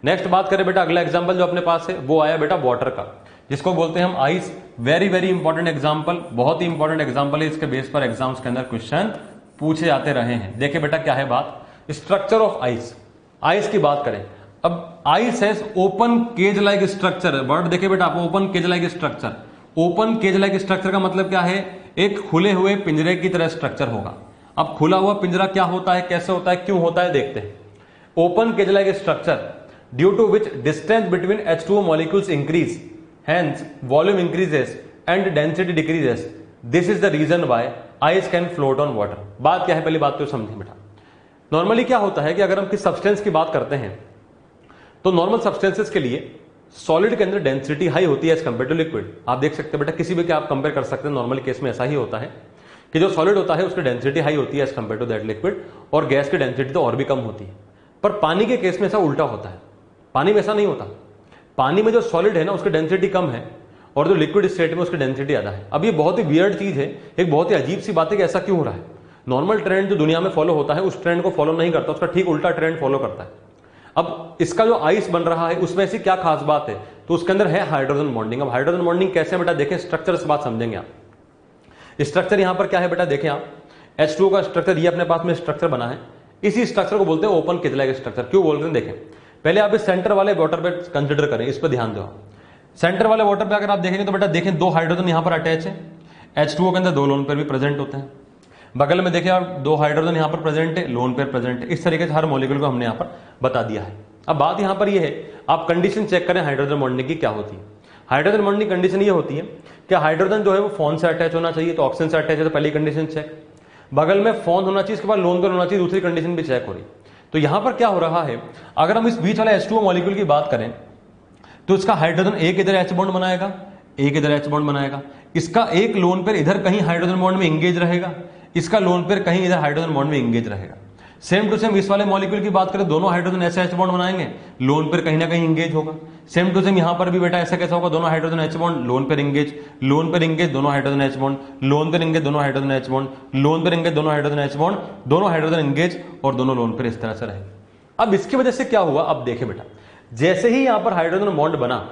नेक्स्ट बात करें बेटा, अगला एग्जांपल जो अपने पास है वो आया बेटा वाटर का, जिसको बोलते हैं हम ice. Very very important example, बहुत ही इंपॉर्टेंट एग्जांपल है, इसके बेस पर एग्जाम्स के अंदर क्वेश्चन पूछे जाते रहे हैं। देखिए बेटा क्या है बात, स्ट्रक्चर ऑफ आइस। आइस की बात करें, अब ice has open cage like structure, word देखिए बेटा आप, open cage like structure. Open cage like structure का मतलब क्या है, एक खुले हुए पिंजरे की तरह स्ट्रक्चर होगा। अब खुला हुआ पिंजरा क्या होता है, कैसे होता है, क्यों होता है, देखते हैं। Open cage like structure due to which distance between H2O molecules increase, hence volume increases and density decreases. This is the reason why ice can float on water. बात क्या है, पहली बात तो समझिए बेटा। नॉर्मली क्या होता है कि अगर हम किस सब्सटेंस की बात करते हैं तो नॉर्मल सब्सटेंसेस के लिए सॉलिड के अंदर डेंसिटी हाई होती है एज कंपेयर टू लिक्विड। आप देख सकते हैं बेटा, किसी भी के आप कंपेयर कर सकते हैं, नॉर्मल केस में ऐसा ही होता है कि जो सॉलिड होता है उसकी डेंसिटी हाई होती है as compare to that liquid, और गैस की डेंसिटी तो और भी कम होती है। पर पानी के केस में ऐसा उल्टा होता है, पानी में ऐसा नहीं होता। पानी में जो सॉलिड है ना उसकी डेंसिटी कम है और जो लिक्विड स्टेट में उसकी डेंसिटी ज्यादा है। अब ये बहुत ही वियर्ड चीज है, एक बहुत ही अजीब सी बात है कि ऐसा क्यों हो रहा है। नॉर्मल ट्रेंड जो दुनिया में फॉलो होता है उस ट्रेंड को फॉलो नहीं करता, उसका ठीक उल्टा ट्रेंड फॉलो करता है। अब इसका जो आइस बन रहा है उसमें ऐसी क्या खास बात है, तो उसके अंदर है हाइड्रोजन बॉन्डिंग। अब हाइड्रोजन बॉन्डिंग कैसे बेटा, देखें स्ट्रक्चर से बात समझेंगे आप। स्ट्रक्चर यहां पर क्या है बेटा, देखें आप, H2O का स्ट्रक्चर, ये अपने पास में स्ट्रक्चर बना है, इसी स्ट्रक्चर को बोलते हैं ओपन केज लाइक स्ट्रक्चर। क्यों बोलते हैं, देखें पहले आप इस सेंटर वाले वाटर पे कंसिडर करें, इस पे ध्यान दो। सेंटर वाले वाटर पे अगर आप देखेंगे तो बेटा देखें 2 हाइड्रोजन यहां पर अटैच है, H2O के अंदर 2 लोन पेयर भी प्रेजेंट होते हैं। बगल में देखिए आप 2 हाइड्रोजन यहां पर प्रेजेंट है, लोन पेयर प्रेजेंट है। इस तरीके से हर मॉलिक्यूल को हमने यहां पर बता दिया है। अब बात यहां पर यह है, आप कंडीशन चेक करें हाइड्रोजन बॉन्डिंग की क्या होती है। हाइड्रोजन बॉन्डिंग कंडीशन ये होती है कि हाइड्रोजन जो है वो फोन से अटैच होना चाहिए, तो ऑक्सीजन से अटैच है तो पहली कंडीशन चेक। बगल में फोन होना चाहिए, इसके बाद लोन पेयर होना चाहिए, दूसरी कंडीशन भी चेक हो रही। तो यहां पर क्या हो रहा है, अगर हम इस बीच वाले H2O मॉलिक्यूल की बात करें तो इसका हाइड्रोजन एक इधर H बॉन्ड बनाएगा, एक इधर H बॉन्ड बनाएगा, इसका एक लोन पेयर इधर कहीं हाइड्रोजन बॉन्ड में एंगेज रहेगा, इसका लोन पेयर कहीं इधर हाइड्रोजन बॉन्ड में एंगेज रहेगा। सेम टू सेम इस वाले मॉलिक्यूल की बात करें, दोनों हाइड्रोजन ऐसे H बॉन्ड बनाएंगे, लोन पेयर कहीं ना कहीं एंगेज होगा। सेम टू सेम यहां पर भी बेटा ऐसा कैसा होगा, दोनों hydrogen H bond, lone pair engage, lone pair engage, दोनों hydrogen H bond, lone pair engage, दोनों hydrogen H bond, lone pair engage, दोनों हाइड्रोजन H बॉन्ड, दोनों हाइड्रोजन एंगेज और दोनों लोन पेयर इस तरह से रहे। अब इसकी वजह से क्या हुआ, अब देखें बेटा, जैसे ही यहां पर हाइड्रोजन बॉन्ड बना,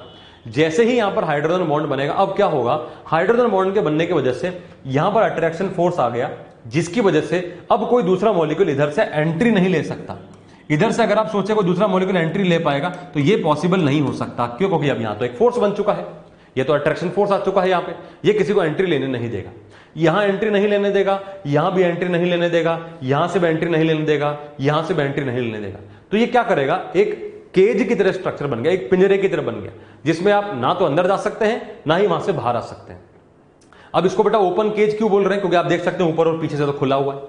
जैसे ही यहां पर हाइड्रोजन बॉन्ड बनेगा, अब क्या होगा, हाइड्रोजन बॉन्ड के बनने की वजह से यहां पर अट्रैक्शन फोर्स आ गया, जिसकी वजह से अब कोई दूसरा मॉलिक्यूल इधर से एंट्री नहीं ले सकता। इधर से अगर आप सोचे कोई दूसरा मॉलिक्यूल एंट्री ले पाएगा तो ये पॉसिबल नहीं हो सकता। क्यों, क्योंकि अब यहां तो एक फोर्स बन चुका है, ये तो अट्रैक्शन फोर्स आ चुका है यहां पे, ये किसी को एंट्री लेने नहीं देगा। यहां एंट्री नहीं लेने देगा, यहां भी एंट्री नहीं लेने देगा, यहां से भी एंट्री नहीं लेने देगा, यहां से भी एंट्री नहीं लेने देगा। तो ये क्या करेगा, एक केज की तरह स्ट्रक्चर बन गया, एक पिंजरे की तरह बन गया, जिसमें आप ना तो अंदर जा सकते हैं ना ही वहां से बाहर आ सकते हैं। अब इसको बेटा ओपन केज क्यों बोल रहे हैं, क्योंकि आप देख सकते हैं ऊपर और पीछे से तो खुला हुआ है।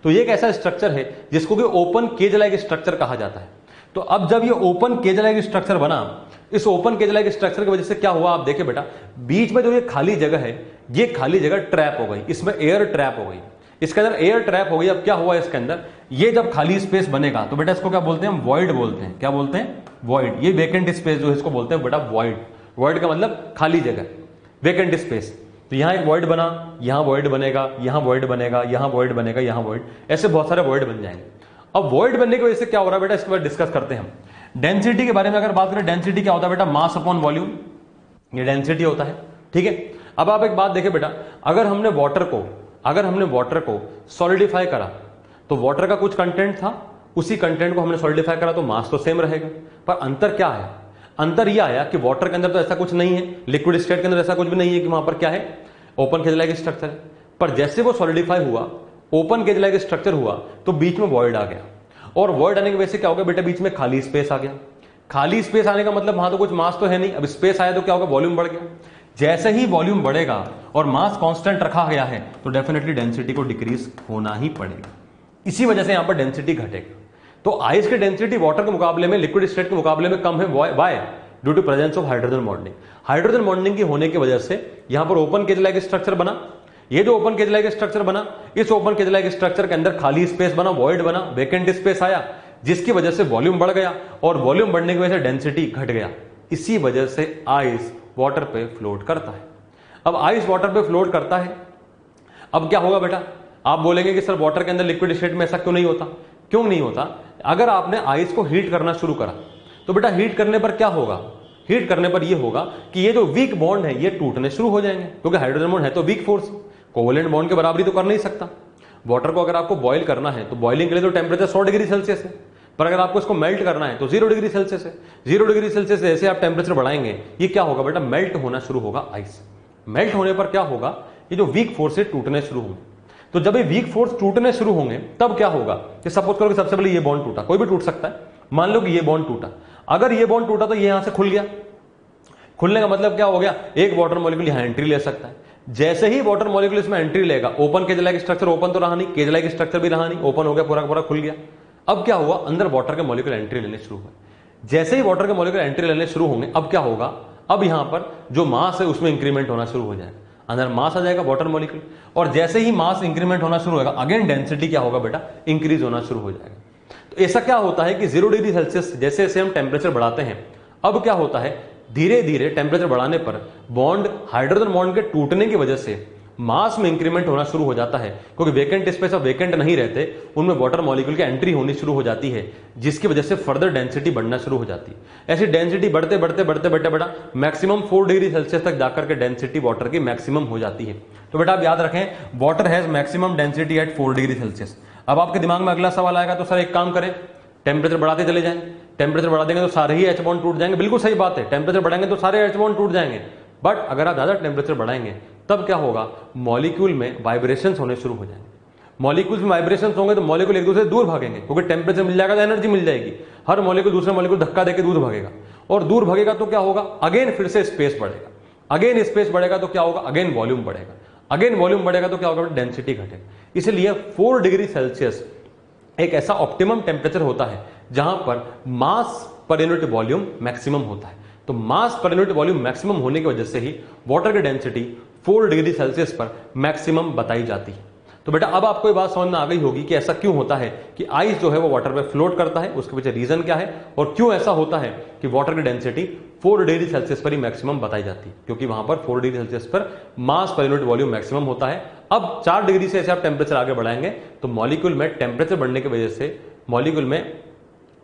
तो ये एक ऐसा स्ट्रक्चर है जिसको कि ओपन केज लाइक स्ट्रक्चर कहा जाता है। तो अब जब ये ओपन केज लाइक स्ट्रक्चर बना, इस ओपन केज लाइक स्ट्रक्चर की वजह से क्या हुआ, आप देखिए बेटा, बीच में जो ये खाली जगह है, ये खाली जगह ट्रैप हो गई, इसमें एयर ट्रैप हो गई, इसके अंदर एयर ट्रैप हो गई। अब क्या हुआ इसके अंदर, ये जब खाली स्पेस बनेगा तो बेटा इसको क्या बोलते हैं, हम वॉइड बोलते हैं। क्या बोलते हैं, वॉइड। ये वेकेंट स्पेस जो है इसको बोलते हैं बेटा वॉइड। वॉइड का मतलब खाली जगह, वेकेंट स्पेस। तो यहां एक वॉइड बना, यहां वॉइड बनेगा, यहां वॉइड बनेगा, यहां वॉइड बनेगा, यहां वॉइड, ऐसे बहुत सारे वॉइड बन जाएंगे। अब वॉइड बनने की वजह से क्या हो रहा है बेटा, इसके बाद डिस्कस करते हैं हम। डेंसिटी के बारे में अगर बात करें, डेंसिटी क्या होता है बेटा, मास अपॉन वॉल्यूम, ये डेंसिटी होता है, ठीक है। अब आप एक बात देखें बेटा, अगर हमने वाटर को सॉलिडिफाई करा तो वाटर का कुछ कंटेंट था, उसी कंटेंट को हमने सॉलिडिफाई करा तो मास तो सेम रहेगा, पर अंतर क्या है, अंतर यह आया कि वाटर के अंदर तो ऐसा कुछ नहीं है, लिक्विड स्टेट के अंदर ऐसा कुछ भी नहीं है कि वहां पर क्या है, ओपन केज लाइक स्ट्रक्चर है। पर जैसे वो सॉलिडिफाई हुआ, ओपन केज लाइक स्ट्रक्चर हुआ, तो बीच में वॉइड आ गया, और वॉइड आने की वजह से क्या होगा बेटा, बीच में खाली स्पेस आ गया। खाली स्पेस आने का मतलब वहां तो कुछ मास तो है नहीं, अब स्पेस आया तो क्या होगा, वॉल्यूम बढ़ गया। जैसे ही वॉल्यूम बढ़ेगा और मास कांस्टेंट रखा गया है तो डेफिनेटली डेंसिटी को डिक्रीज होना ही पड़ेगा, इसी वजह से यहां पर डेंसिटी घटेगा। तो आइस की डेंसिटी वाटर के मुकाबले में, लिक्विड स्टेट के मुकाबले में कम है, why, due to presence of hydrogen bonding. Hydrogen bonding की होने की वजह से यहां पर ओपन केज लाइक स्ट्रक्चर बना। ये जो ओपन केज लाइक स्ट्रक्चर बना, इस ओपन केज लाइक स्ट्रक्चर के अंदर खाली स्पेस बना, वॉइड बना, वेकेंट स्पेस आया, जिसकी वजह से वॉल्यूम बढ़ गया, और वॉल्यूम बढ़ने की वजह से डेंसिटी घट गया। इसी वजह से आइस वाटर पे फ्लोट करता है। अब आइस वाटर पे फ्लोट करता है, अब क्या होगा बेटा, आप बोलेंगे कि सर वाटर के अंदर लिक्विड स्टेट में ऐसा क्यों नहीं होता, क्यों नहीं होता। अगर आपने आइस को हीट करना शुरू करा तो बेटा हीट करने पर क्या होगा, हीट करने पर यह होगा कि ये जो वीक बॉन्ड है ये टूटने शुरू हो जाएंगे, क्योंकि हाइड्रोजन बॉन्ड है तो वीक फोर्स, कोवेलेंट बॉन्ड के बराबरी तो कर नहीं सकता। वाटर को अगर आपको बॉईल करना है तो बॉइलिंग के लिए तो टेम्परेचर 100 डिग्री सेल्सियस है, पर अगर आपको इसको मेल्ट करना है तो 0 डिग्री सेल्सियस है। 0 डिग्री सेल्सियस से जैसे आप टेम्परेचर बढ़ाएंगे, ये क्या होगा बेटा, मेल्ट होना शुरू होगा आइस। मेल्ट होने पर क्या होगा, ये जो वीक फोर्स है टूटने शुरू होंगे। तो जब ये वीक फोर्स टूटने शुरू होंगे तब क्या होगा, कि सपोज करो कि सबसे पहले ये बॉन्ड टूटा, कोई भी टूट सकता है, मान लो कि ये बॉन्ड टूटा। अगर ये बॉन्ड टूटा तो ये यहां से खुल गया, खुलने का मतलब क्या हो गया, एक वाटर मॉलिक्यूल यहां एंट्री ले सकता है। जैसे ही वाटर मॉलिक्यूल इसमें एंट्री लेगा, open cage like structure open तो रहा नहीं, केज लाइक स्ट्रक्चर भी रहा नहीं, ओपन हो गया, पूरा का पूरा खुल गया। अब क्या हुआ, अंदर वाटर के मॉलिक्यूल एंट्री लेने शुरू हुए। जैसे ही वाटर के मॉलिक्यूल एंट्री लेने शुरू होंगे, अब क्या होगा, अब यहां पर जो मास है उसमें इंक्रीमेंट होना शुरू हो जाएगा, अंदर मास आ जाएगा वाटर मॉलिक्यूल, और जैसे ही मास इंक्रीमेंट होना शुरू होगा, अगेन डेंसिटी क्या होगा बेटा, इंक्रीज होना शुरू हो जाएगा। तो ऐसा क्या होता है कि 0 डिग्री सेल्सियस जैसे जैसे हम टेम्परेचर बढ़ाते हैं, अब क्या होता है, धीरे धीरे टेम्परेचर बढ़ाने पर बॉन्ड, हाइड्रोजन बॉन्ड के टूटने की वजह से मास में इंक्रीमेंट होना शुरू हो जाता है, क्योंकि वेकेंट स्पेस अब वेकेंट नहीं रहते, उनमें वाटर मॉलिक्यूल की एंट्री होनी शुरू हो जाती है, जिसकी वजह से फर्दर डेंसिटी बढ़ना शुरू हो जाती है। ऐसी डेंसिटी बढ़ते बढ़ते बढ़ते बढ़ते बेटा मैक्सिमम 4 डिग्री सेल्सियस तक जाकर के डेंसिटी वाटर की मैक्सिमम हो जाती है। तो बेटा आप याद रखें, water has maximum density at 4 degree Celsius. अब आपके दिमाग में अगला सवाल आएगा, तो सर एक काम करें, टेम्परेचर बढ़ाते चले जाएं, टेम्परेचर बढ़ा देंगे तो सारे ही एच बॉन्ड टूट जाएंगे। बिल्कुल सही बात है, टेम्परेचर बढ़ाएंगे तो सारे एच बॉन्ड टूट जाएंगे, बट अगर आप ज्यादा टेम्परेचर बढ़ाएंगे तब क्या होगा, मॉलिक्यूल में वाइब्रेशंस होने शुरू हो जाएंगे। मॉलिक्यूल्स में वाइब्रेशंस होंगे तो मॉलिक्यूल एक दूसरे से दूर भागेंगे, क्योंकि टेम्परेचर मिल जाएगा तो एनर्जी मिल जाएगी। हर मॉलिक्यूल दूसरे मॉलिक्यूल धक्का देकर दूर भागेगा, और दूर भागेगा तो क्या होगा, अगेन फिर से स्पेस बढ़ेगा, अगेन स्पेस बढ़ेगा तो क्या होगा, अगेन वॉल्यूम बढ़ेगा, अगेन वॉल्यूम बढ़ेगा तो क्या होगा, डेंसिटी घटेगा। इसलिए 4 डिग्री सेल्सियस एक ऐसा ऑप्टिमम टेम्परेचर होता है जहां पर मास पर यूनिट वॉल्यूम मैक्सिमम होता है। तो मास पर यूनिट वॉल्यूम मैक्सिमम होने की वजह से ही वाटर की डेंसिटी 4 डिग्री सेल्सियस पर मैक्सिमम बताई जाती है। तो बेटा अब आपको ये बात समझ में आ गई होगी कि ऐसा क्यों होता है कि आइस जो है वो वाटर पे फ्लोट करता है, उसके पीछे रीजन क्या है, और क्यों ऐसा होता है कि वाटर की डेंसिटी 4 डिग्री सेल्सियस पर ही मैक्सिमम बताई जाती है, क्योंकि वहां पर 4 डिग्री सेल्सियस पर मास पर यूनिट वॉल्यूम मैक्सिमम होता है। अब 4 डिग्री से ऐसे आप टेम्परेचर आगे बढ़ाएंगे तो मॉलिक्यूल में टेम्परेचर बढ़ने की वजह से मॉलिक्यूल में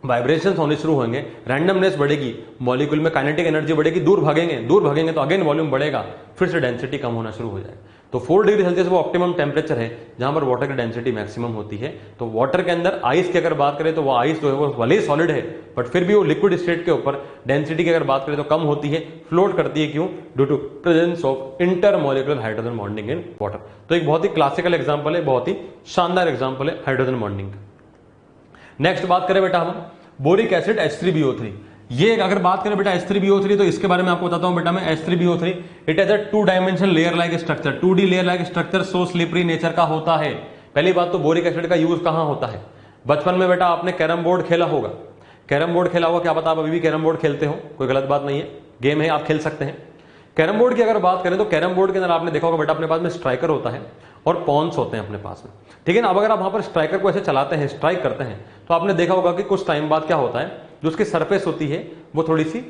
वाइब्रेशंस होने शुरू होंगे, रैंडमनेस बढ़ेगी, मॉलिक्यूल में काइनेटिक एनर्जी बढ़ेगी, दूर भागेंगे तो अगेन वॉल्यूम बढ़ेगा, फिर से डेंसिटी कम होना शुरू हो जाएगा। तो 4 डिग्री सेल्सियस वो ऑप्टिमम टेम्परेचर है जहां पर वाटर की डेंसिटी मैक्सिमम होती है। तो वाटर के अंदर आइस की अगर बात करें तो वो आइस जो है वो भले ही सॉलिड है, बट फिर भी वो लिक्विड स्टेट के ऊपर डेंसिटी की अगर बात करें तो कम होती है, फ्लोट करती है। क्यों? Due to presence of intermolecular hydrogen bonding in water. तो एक बहुत ही क्लासिकल एग्जाम्पल है, बहुत ही शानदार एग्जाम्पल है हाइड्रोजन बॉन्डिंग का। नेक्स्ट बात करें बेटा हम बोरिक एसिड H3BO3। ये अगर बात करें बेटा H3BO3 तो इसके बारे में आपको बताता हूं बेटा मैं। H3BO3 it has a 2 dimension layer like structure, 2D layer like structure, so slippery nature का होता है। पहली बात तो बोरिक एसिड का यूज कहां होता है? बचपन में बेटा आपने कैरम बोर्ड खेला होगा, कैरम बोर्ड खेला होगा, क्या पता आप अभी भी कैरम बोर्ड खेलते हो, कोई गलत बात नहीं है, गेम है, आप खेल सकते हैं। कैरम बोर्ड की अगर बात करें तो कैरम बोर्ड के अंदर आपने देखा होगा बेटा अपने पास में स्ट्राइकर होता है और पॉन्स होते हैं अपने पास में, ठीक है ना। अब अगर आप वहां पर स्ट्राइकर को ऐसे चलाते हैं, स्ट्राइक करते हैं, तो आपने देखा होगा कि कुछ टाइम बाद क्या होता है, जो उसकी सरफेस होती है वो थोड़ी सी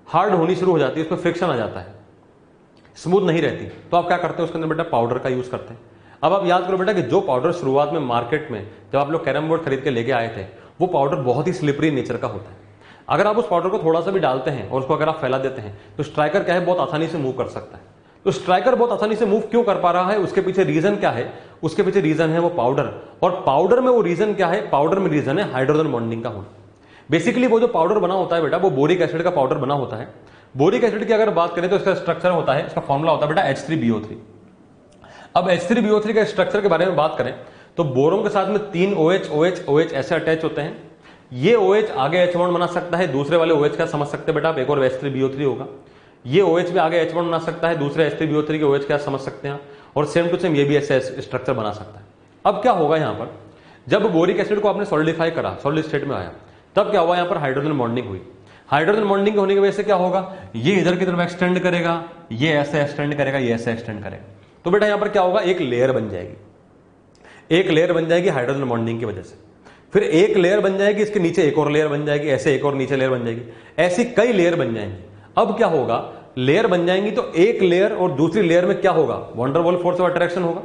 हार्ड होनी शुरू हो जाती है, उसमें फ्रिक्शन आ जाता है, स्मूथ नहीं रहती। तो आप क्या करते हैं, उसके अंदर बेटा पाउडर का यूज करते हैं। अब आप याद करो बेटा कि जो पाउडर शुरुआत में मार्केट में जब आप लोग कैरम बोर्ड खरीद के लेके आए थे, वो पाउडर बहुत ही स्लिपरी नेचर का होता है। अगर आप उस पाउडर को थोड़ा सा भी डालते हैं और उसको अगर आप फैला देते हैं तो स्ट्राइकर क्या है, बहुत आसानी से मूव कर सकता है। तो स्ट्राइकर बहुत आसानी से मूव क्यों कर पा रहा है, उसके पीछे रीजन क्या है? उसके पीछे रीजन है वो पाउडर। और पाउडर में वो रीजन क्या है? पाउडर में रीजन है हाइड्रोजन बॉन्डिंग का होना। बेसिकली वो जो पाउडर बना होता है बेटा, वो बोरिक एसिड का पाउडर बना होता है। बोरिक एसिड की अगर बात करें तो इसका स्ट्रक्चर होता है, इसका फॉर्मूला होता है बेटा H3BO3। अब H3BO3 के स्ट्रक्चर के बारे में बात करें तो बोरोन के साथ में 3 OH OH OH ऐसे अटैच होते हैं। ये OH आगे H बॉन्ड बना सकता है, दूसरे वाले OH क्या समझ सकते हैं बेटा आप, एक और H3BO3 होगा। ये OH भी आगे H बॉन्ड बना सकता है, दूसरे H3BO3 के OH क्या समझ सकते हैं, और सेम टू सेम ये भी ऐसे स्ट्रक्चर बना सकता है। अब क्या होगा यहाँ पर, जब बोरिक एसिड को आपने सॉलिडिफाई करा, सॉलिड स्टेट में आया, तब क्या हुआ, यहाँ पर हाइड्रोजन बॉन्डिंग हुई। हाइड्रोजन बॉन्डिंग होने की वजह से क्या होगा, ये इधर की तरफ एक्सटेंड करेगा, ये ऐसे एक्सटेंड करेगा, ये ऐसे एक्सटेंड करेगा। तो बेटा यहाँ पर क्या होगा, एक लेयर बन जाएगी, एक लेयर बन जाएगी हाइड्रोजन बॉन्डिंग की वजह से। फिर एक लेयर बन जाएगी, इसके नीचे एक और लेयर बन जाएगी, ऐसे एक और नीचे लेयर बन जाएगी, ऐसी कई लेयर बन जाएंगी। अब क्या होगा, लेयर बन जाएंगी तो एक लेयर और दूसरी लेयर में क्या होगा, वंडरवॉल फोर्स ऑफ अट्रैक्शन होगा।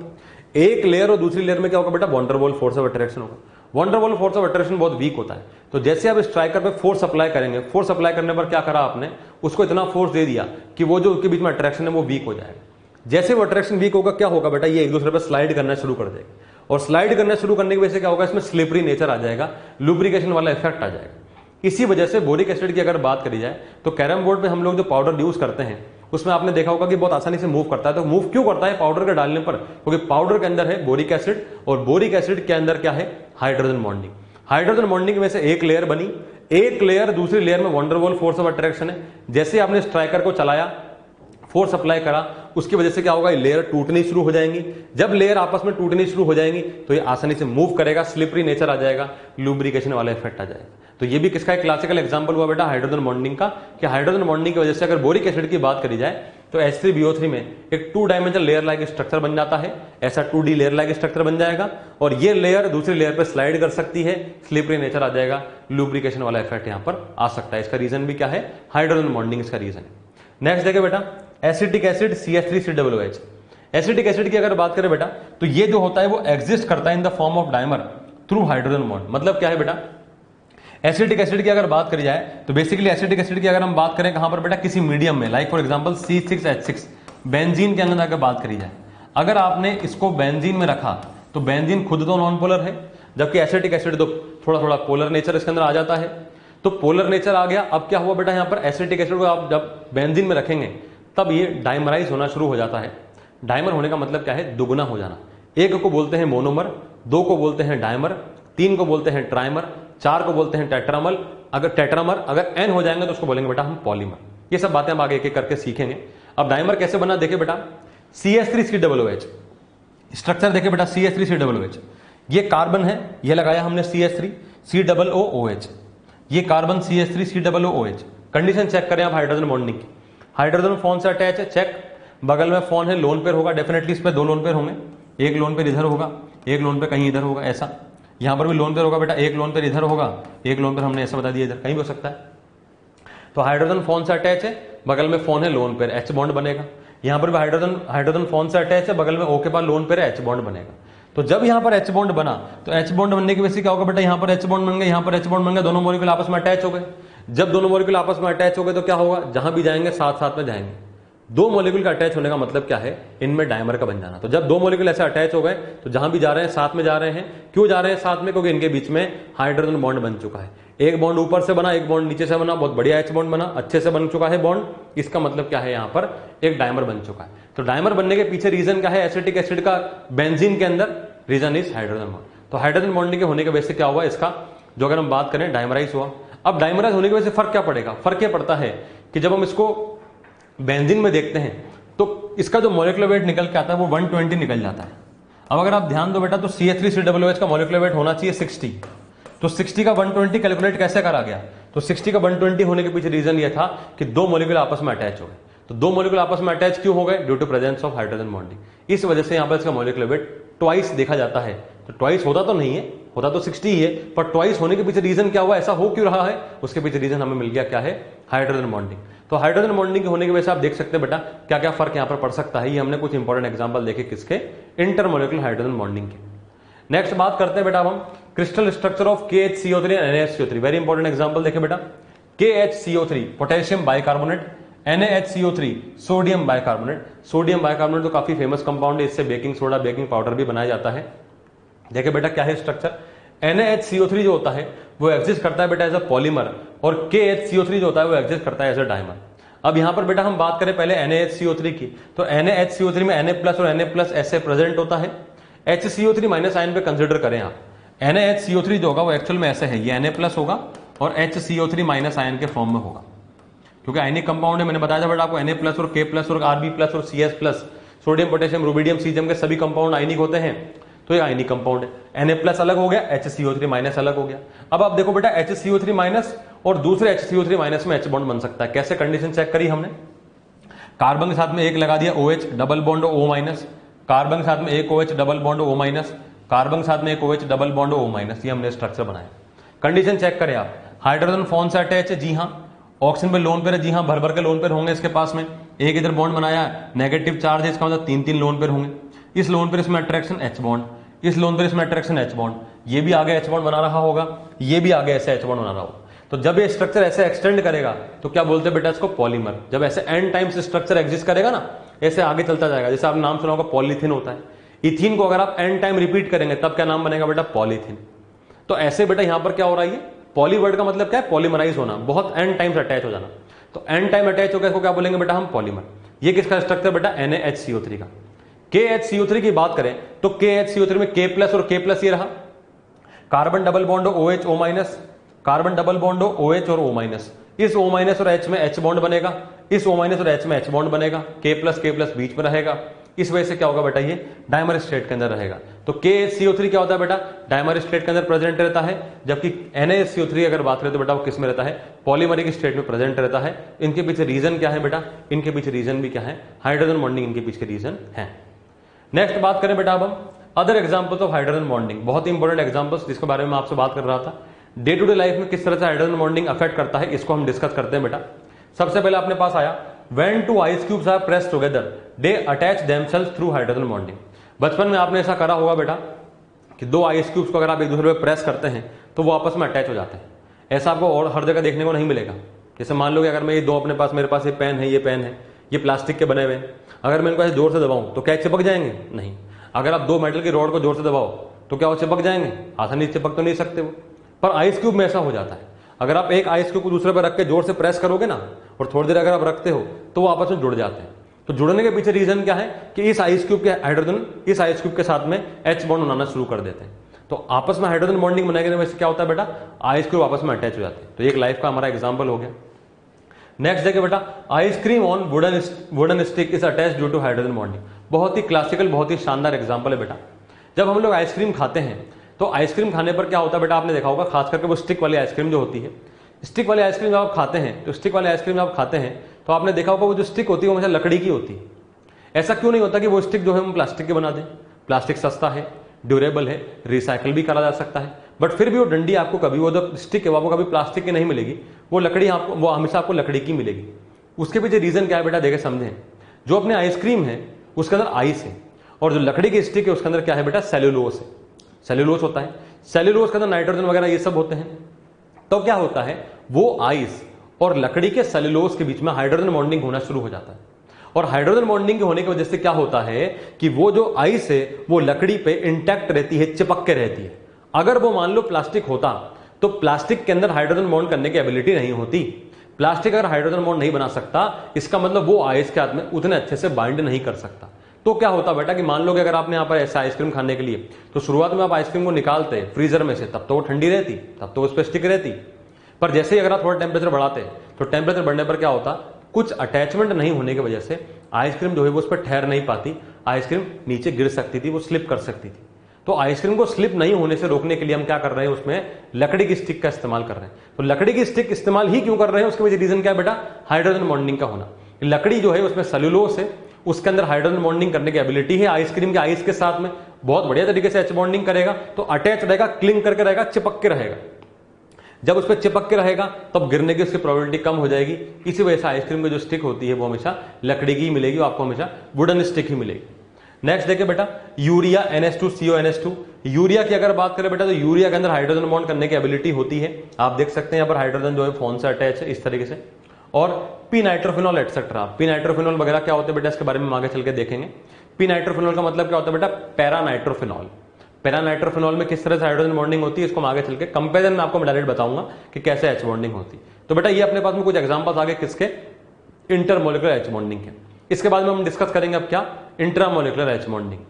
एक लेयर और दूसरी लेयर में क्या होगा बेटा, वंडरवॉल फोर्स ऑफ अट्रैक्शन होगा। वंडरवॉल फोर्स ऑफ अट्रैक्शन बहुत वीक होता है, तो जैसे आप स्ट्राइकर पे फोर्स अप्लाई करेंगे, फोर्स अप्लाई करने पर क्या करा आपने, उसको इतना फोर्स दे दिया कि वो जो उसके बीच में अट्रैक्शन है वो वीक हो जाएगा। जैसे वो अट्रैक्शन वीक होगा, क्या होगा बेटा, ये एक दूसरे पर स्लाइड करना शुरू कर देगा, और स्लाइड करना शुरू करने की वजह से क्या होगा, इसमें स्लिपरी नेचर आ जाएगा, लुब्रिकेशन वाला इफेक्ट आ जाएगा। इसी वजह से बोरिक एसिड की अगर बात करी जाए तो कैरम बोर्ड में हम लोग जो पाउडर यूज करते हैं उसमें आपने देखा होगा कि बहुत आसानी से मूव करता है। तो मूव क्यों करता है पाउडर के डालने पर, क्योंकि पाउडर के अंदर है बोरिक एसिड, और बोरिक एसिड के अंदर क्या है, हाइड्रोजन बॉन्डिंग। हाइड्रोजन बॉन्डिंग में से एक लेयर बनी, एक लेयर दूसरी लेयर में वंडरवॉल फोर्स ऑफ अट्रैक्शन है। जैसे आपने स्ट्राइकर को चलाया, फोर्स अप्लाई करा, उसकी वजह से क्या होगा, ये लेयर टूटनी शुरू हो जाएंगी। जब लेयर आपस में टूटनी शुरू हो जाएंगी तो ये आसानी से मूव करेगा, स्लिपरी नेचर आ जाएगा, लुब्रिकेशन वाला इफेक्ट आ जाएगा। तो ये भी किसका एक क्लासिकल एग्जांपल हुआ बेटा, हाइड्रोजन बॉन्डिंग का, कि हाइड्रोजन बॉन्डिंग की वजह से अगर बोरिक एसिड की बात करी जाए तो H3BO3 में एक 2 डायमेंशनल लेयर लाइक स्ट्रक्चर बन जाता है, ऐसा 2D लेयर लाइक स्ट्रक्चर बन जाएगा, और ये लेयर दूसरी लेयर पर स्लाइड कर सकती है, स्लिपरी नेचर आ जाएगा, लुब्रिकेशन वाला इफेक्ट यहां पर आ सकता है। इसका रीजन भी क्या है, हाइड्रोजन बॉन्डिंग इसका रीजन है। नेक्स्ट देखिए बेटा, acetic acid CH3COOH। Acetic acid की अगर बात करें बेटा तो ये जो होता है वो एग्जिस्ट करता है in the form of dimer through hydrogen bond. मतलब क्या है बेटा, एसिटिक एसिड की अगर बात करी जाए तो बेसिकली एसिटिक एसिड की अगर हम बात करें कहां पर बेटा, किसी मीडियम में, like for example C6H6 benzene के अंदर अगर बात करी जाए, अगर आपने इसको बेंजीन में रखा तो बेंजीन खुद तो नॉन पोलर है, जबकि एसिटिक एसिड तो थोड़ा थोड़ा पोलर नेचर इसके अंदर आ जाता है। तो पोलर नेचर आ गया। अब क्या हुआ बेटा, यहाँ पर एसिटिक एसिड को आप जब बेंजीन में रखेंगे तब ये डाइमराइज होना शुरू हो जाता है। डाइमर होने का मतलब क्या है, दुगना हो जाना। एक को बोलते हैं मोनोमर, 2 को बोलते हैं डाइमर, 3 को बोलते हैं ट्राइमर, 4 को बोलते हैं टेट्रामर, अगर n हो जाएंगे तो उसको बोलेंगे बेटा हम पॉलीमर। ये सब बातें हम आगे एक एक करके सीखेंगे। अब डाइमर कैसे बना देखिए बेटा, CH3COOH स्ट्रक्चर देखिए बेटा, CH3COOH ये कार्बन है, ये लगाया हमने CH3COOH, ये कार्बन CH3COOH। कंडीशन चेक करें आप हाइड्रोजन बॉन्डिंग की, हाइड्रोजन फोन से अटैच है, चेक। बगल में फोन है, लोन पेयर होगा, डेफिनेटली इस पे 2 लोन पेयर होंगे, एक लोन पेयर इधर होगा, एक लोन पेयर कहीं इधर होगा, ऐसा। यहां पर भी लोन पेयर होगा बेटा, एक लोन पेयर इधर होगा, एक लोन पेयर हमने ऐसा बता दिया इधर, कहीं भी हो सकता है। तो हाइड्रोजन फोन से अटैच है, बगल में फोन है, लोन पेयर, H बॉन्ड बनेगा। यहां पर भी हाइड्रोजन फोन से अटैच है, बगल में O के पास लोन पेयर है, H बॉन्ड बनेगा। तो जब यहां पर H बॉन्ड बना तो H बॉन्ड बनने की वजह से क्या होगा बेटा, यहां पर H बॉन्ड बन गया, यहां पर H बॉन्ड बन गया, दोनों मॉलिक्यूल आपस में अटैच हो गए। जब दोनों मॉलिक्यूल आपस में अटैच हो गए तो क्या होगा, जहां भी जाएंगे साथ साथ में जाएंगे। 2 मॉलिक्यूल का अटैच होने का मतलब क्या है, इनमें डायमर का बन जाना। तो जब 2 मॉलिक्यूल ऐसे अटैच हो गए तो जहां भी जा रहे हैं साथ में जा रहे हैं। क्यों जा रहे हैं साथ में, क्योंकि इनके बीच में हाइड्रोजन बॉन्ड बन चुका है। एक बॉन्ड ऊपर से बना, एक बॉन्ड नीचे से बना, बहुत बढ़िया H बॉन्ड बना, अच्छे से बन चुका है बॉन्ड। इसका मतलब क्या है, यहां पर एक डायमर बन चुका है। तो डायमर बनने के पीछे रीजन क्या है, एसिटिक एसिड का बेंजीन के अंदर, रीजन इज हाइड्रोजन बॉन्ड। तो हाइड्रोजन बॉन्डिंग के होने की वजह से क्या हुआ, इसका जो अगर हम बात करें डायमराइज हुआ। अब डायमराइज होने की वजह से फर्क क्या पड़ेगा, फर्क ये पड़ता है कि जब हम इसको बेंजीन में देखते हैं तो इसका जो मॉलिक्यूलर वेट निकल के आता है वो 120 निकल जाता है। अब अगर आप ध्यान दो बेटा तो CH3COOH का मॉलिक्यूलर वेट होना चाहिए 60, तो 60 का 120 कैलकुलेट कैसे करा गया, तो 60 का 120 होने के पीछे रीजन ये था कि 2 मॉलिक्यूल आपस में अटैच हो गए। तो 2 मॉलिक्यूल आपस में अटैच क्यों हो गए, due to presence of hydrogen bonding. इस वजह से यहां पर इसका मॉलिक्यूलर वेट ट्वाइस देखा जाता है। तो ट्वाइस होता तो नहीं है, होता तो 60 ही है, पर ट्वाइस होने के पीछे रीजन क्या हुआ, ऐसा हो क्यों रहा है, उसके पीछे रीजन हमें मिल गया क्या है, हाइड्रोजन बॉन्डिंग। तो हाइड्रोजन बॉन्डिंग होने की वजह से आप देख सकते हैं बेटा क्या क्या फर्क यहां पर पड़ सकता है। ये हमने कुछ इंपॉर्टेंट एग्जांपल देखे किसके, इंटरमोलिकुलर हाइड्रोजन बॉन्डिंग के। नेक्स्ट बात करते हैं बेटा अब हम crystal structure of KHCO3 and NaHCO3। Very important example देखें बेटा, KHCO3 potassium bicarbonate, NaHCO3 sodium bicarbonate. Sodium bicarbonate तो काफी फेमस कंपाउंड है, इससे बेकिंग सोडा बेकिंग पाउडर भी बनाया जाता है। देखिए बेटा क्या है स्ट्रक्चर, NaHCO3 जो होता है वो एग्जिस्ट करता है बेटा एज अ पॉलीमर, और KHCO3 जो होता है वो एग्जिस्ट करता है एज अ डायमर। अब यहां पर बेटा हम बात करें पहले NaHCO3 की, तो NaHCO3 में Na+ और Na+ ऐसे प्रेजेंट होता है। HCO3 माइनस आयन पे कंसिडर करें आप, NaHCO3 जो होगा वो एक्चुअल में ऐसे है, ये Na+ होगा और HCO3 माइनस आयन के फॉर्म में होगा, क्योंकि आयनिक कंपाउंड है। मैंने बताया था बेटा आपको Na+ और K+ और Rb+ और CS+, sodium potassium rubidium caesium के सभी कंपाउंड आयनिक होते हैं, तो ये आयनिक कंपाउंड है। Na+ अलग हो गया, HCO3 माइनस अलग हो गया। अब आप देखो बेटा HCO3 माइनस और दूसरे HCO3 माइनस में H बॉन्ड बन सकता है। कैसे, कंडीशन चेक करी हमने, कार्बन के साथ में एक लगा दिया OH double bond O-, carbon के साथ में एक OH double bond O-, carbon के साथ में एक OH डबल बॉन्ड O-, ये हमने स्ट्रक्चर बनाया। कंडीशन चेक करें आप, हाइड्रोजन फोन से अटैच है, जी हाँ। ऑक्सीजन पे लोन पेयर है, जी हाँ, भर भर के लोन पेयर होंगे इसके पास में। एक इधर बॉन्ड बनाया है, नेगेटिव चार्ज है, इसका मतलब 3-3 लोन पेयर होंगे। इस लोन पेयर इसमें अट्रैक्शन H बॉन्ड, इस लोन पेयर इसमें अट्रैक्शन H बॉन्ड, ये भी आगे H बॉन्ड बना रहा होगा, ये भी आगे ऐसे H बॉन्ड बना रहा होगा। तो जब ये स्ट्रक्चर ऐसे एक्सटेंड करेगा तो क्या बोलते हैं बेटा इसको, पॉलीमर। जब ऐसे एन टाइम्स स्ट्रक्चर एग्जिस्ट करेगा ना, ऐसे आगे चलता जाएगा। जैसे आपने नाम सुना होगा पॉलीथीन होता है, इथीन को अगर आप एन टाइम रिपीट करेंगे तब क्या नाम बनेगा बेटा, पॉलीथीन। तो ऐसे बेटा यहां पर क्या हो रहा है, पॉली वर्ड का मतलब क्या है, पॉलीमराइज होना, बहुत एन टाइम्स अटैच हो जाना। तो एन टाइम अटैच होकर इसको क्या बोलेंगे बेटा हम, पॉलीमर। ये किसका स्ट्रक्चर बेटा, NaHCO3 का। KHCO3 की बात करें तो KHCO3 में K+ और K+ ये रहा, carbon double bond OH O-, carbon double bond OH और O-, इस O- और H में H बॉन्ड बनेगा, इस O- और H में H बॉन्ड बनेगा, K+ बीच में रहेगा। इस वजह से क्या होगा बेटा, ये डायमर स्टेट के अंदर रहेगा। तो KHCO3 क्या होता है बेटा, डायमर स्टेट के अंदर प्रेजेंट रहता है, जबकि NaHCO3 अगर बात करें तो बेटा वो किस में रहता है, पॉलीमरिक स्टेट में प्रेजेंट रहता है। इनके पीछे रीजन क्या है बेटा, इनके पीछे रीजन भी क्या है, हाइड्रोजन बॉन्डिंग इनके पीछे रीजन है। नेक्स्ट बात करें बेटा अब हम other examples of hydrogen bonding, बहुत इंपॉर्टेंट एग्जांपल्स जिसके बारे में आपसे बात कर रहा था। डे टू डे लाइफ में किस तरह से हाइड्रोजन बॉन्डिंग अफेक्ट करता है, इसको हम डिस्कस करते हैं बेटा। सबसे पहले अपने पास आया, when two ice cubes are pressed together they attach themselves through hydrogen bonding. बचपन में आपने ऐसा करा होगा बेटा कि दो आइस क्यूब्स को अगर आप एक दूसरे पे प्रेस करते हैं तो वो आपस में अटैच हो जाते हैं। ऐसा आपको और हर जगह देखने को नहीं मिलेगा। जैसे मान लो कि अगर मैं ये दो अपने पास, मेरे पास ये पेन है, ये पेन है, ये प्लास्टिक के बने हुए हैं, अगर मैं इनको ऐसे जोर से दबाऊं तो क्या चिपक जाएंगे, नहीं। अगर आप दो मेटल की रॉड को जोर से दबाओ तो क्या वो चिपक जाएंगे, आसानी से चिपक तो नहीं सकते वो। पर आइस क्यूब में ऐसा हो जाता है, अगर आप एक आइस क्यूब को दूसरे पर रख के जोर से प्रेस करोगे ना और थोड़ी देर अगर आप रखते हो तो वो आपस में जुड़ जाते हैं। तो जुड़ने के पीछे रीजन क्या है कि इस आइस क्यूब के हाइड्रोजन इस आइस क्यूब के साथ में H बॉन्ड बनाना शुरू कर देते हैं। तो आपस में हाइड्रोजन बॉन्डिंग बनाने की वजह से क्या होता है बेटा, आइस क्यूब आपस में अटैच हो जाते हैं। तो एक लाइफ का हमारा एग्जाम्पल हो गया। नेक्स्ट देखिए बेटा, ice cream on wooden stick is attach due to hydrogen bonding. बहुत ही क्लासिकल, बहुत ही शानदार एग्जाम्पल है बेटा। जब हम लोग आइसक्रीम खाते हैं तो आइसक्रीम खाने पर क्या होता है बेटा, आपने देखा होगा, खास करके वो स्टिक वाली आइसक्रीम जो होती है, स्टिक वाली आइसक्रीम जब आप खाते हैं तो स्टिक वाली आइसक्रीम जब आप खाते हैं तो आपने देखा होगा वो जो स्टिक होती है वो हमेशा लकड़ी की होती है। ऐसा क्यों नहीं होता कि वो स्टिक जो है हम प्लास्टिक के बना दें, प्लास्टिक सस्ता है, ड्यूरेबल है, रिसाइकल भी करा जा सकता है, बट फिर भी वो डंडी आपको कभी, वो जो स्टिक है वो आपको कभी प्लास्टिक की नहीं मिलेगी, वो लकड़ी आपको, वो हमेशा आपको लकड़ी की मिलेगी। उसके पीछे रीजन क्या है बेटा, देखे समझें। जो अपने आइसक्रीम है उसके अंदर आइस है, और जो लकड़ी की स्टिक है उसके अंदर क्या है बेटा, सेल्यूलोस है। सेल्यूलोस होता है, सेल्यूलोस के अंदर नाइट्रोजन वगैरह ये सब होते हैं। तो क्या होता है, वो आइस और लकड़ी के सेल्यूलोस के बीच में हाइड्रोजन बॉन्डिंग होना शुरू हो जाता है। और हाइड्रोजन बॉन्डिंग के होने की वजह से क्या होता है कि वो जो आइस है वो लकड़ी पे इंटैक्ट रहती है, चिपक के रहती है। अगर वो मान लो प्लास्टिक होता तो प्लास्टिक के अंदर हाइड्रोजन बॉन्ड करने की एबिलिटी नहीं होती। प्लास्टिक अगर हाइड्रोजन बॉन्ड नहीं बना सकता, इसका मतलब वो आइस के हाथ में उतने अच्छे से बाइंड नहीं कर सकता। तो क्या होता बेटा कि मान लो कि अगर आपने यहाँ पर ऐसा आइसक्रीम खाने के लिए, तो शुरुआत में आप आइसक्रीम को निकालते फ्रीजर में से, तब तो वो ठंडी रहती, तब तो उस पर स्टिक रहती। पर जैसे ही अगर आप थोड़ा टेम्परेचर बढ़ाते तो टेम्परेचर बढ़ने पर क्या होता, कुछ अटैचमेंट नहीं होने की वजह से आइसक्रीम जो है वो उस पर ठहर नहीं पाती, आइसक्रीम नीचे गिर सकती थी, वो स्लिप कर सकती थी। तो आइसक्रीम को स्लिप नहीं होने से रोकने के लिए हम क्या कर रहे हैं, उसमें लकड़ी की स्टिक का इस्तेमाल कर रहे हैं। तो लकड़ी की स्टिक इस्तेमाल ही क्यों कर रहे हैं, उसके वजह रीजन क्या है बेटा, हाइड्रोजन बॉन्डिंग का होना। लकड़ी जो है उसमें सेल्यूलोस है, उसके अंदर हाइड्रोजन बॉन्डिंग करने की एबिलिटी है। आइसक्रीम के आइस के साथ में बहुत बढ़िया तरीके से H बॉन्डिंग करेगा, तो अटैच रहेगा, क्लिंग करके रहेगा, चिपक के रहेगा। जब उस पर चिपक के रहेगा तब गिरने की उसकी प्रोबेबिलिटी कम हो जाएगी। इसी वजह से आइसक्रीम की जो स्टिक होती है वो हमेशा लकड़ी की ही मिलेगी, आपको हमेशा वुडन स्टिक ही मिलेगी। नेक्स्ट देखिए बेटा, यूरिया NH2CO NH2। यूरिया की अगर बात करें बेटा तो यूरिया के अंदर हाइड्रोजन बॉन्ड करने की एबिलिटी होती है, आप देख सकते हैं यहाँ पर हाइड्रोजन जो है फोन से अटैच है इस तरीके से। और P nitrophenol etcetera, P nitrophenol वगैरह क्या होते हैं बेटा, इसके बारे में आगे चल के देखेंगे। पी नाइट्रोफिनॉल का मतलब क्या होता है बेटा, पैरा नाइट्रोफिनॉल। पैरा नाइट्रोफिनॉल में किस तरह से हाइड्रोजन बॉन्डिंग होती है इसको मैं आगे चल के कंपेरिजन में आपको डायरेक्ट बताऊंगा कि कैसे एच बॉन्डिंग होती है। तो बेटा ये अपने पास में कुछ एग्जांपल्स आगे किसके, इंटरमोलिकुलर एच बॉन्डिंग के। इसके बाद में हम डिस्कस करेंगे अब क्या, इंट्रामोलिकुलर एच बॉन्डिंग।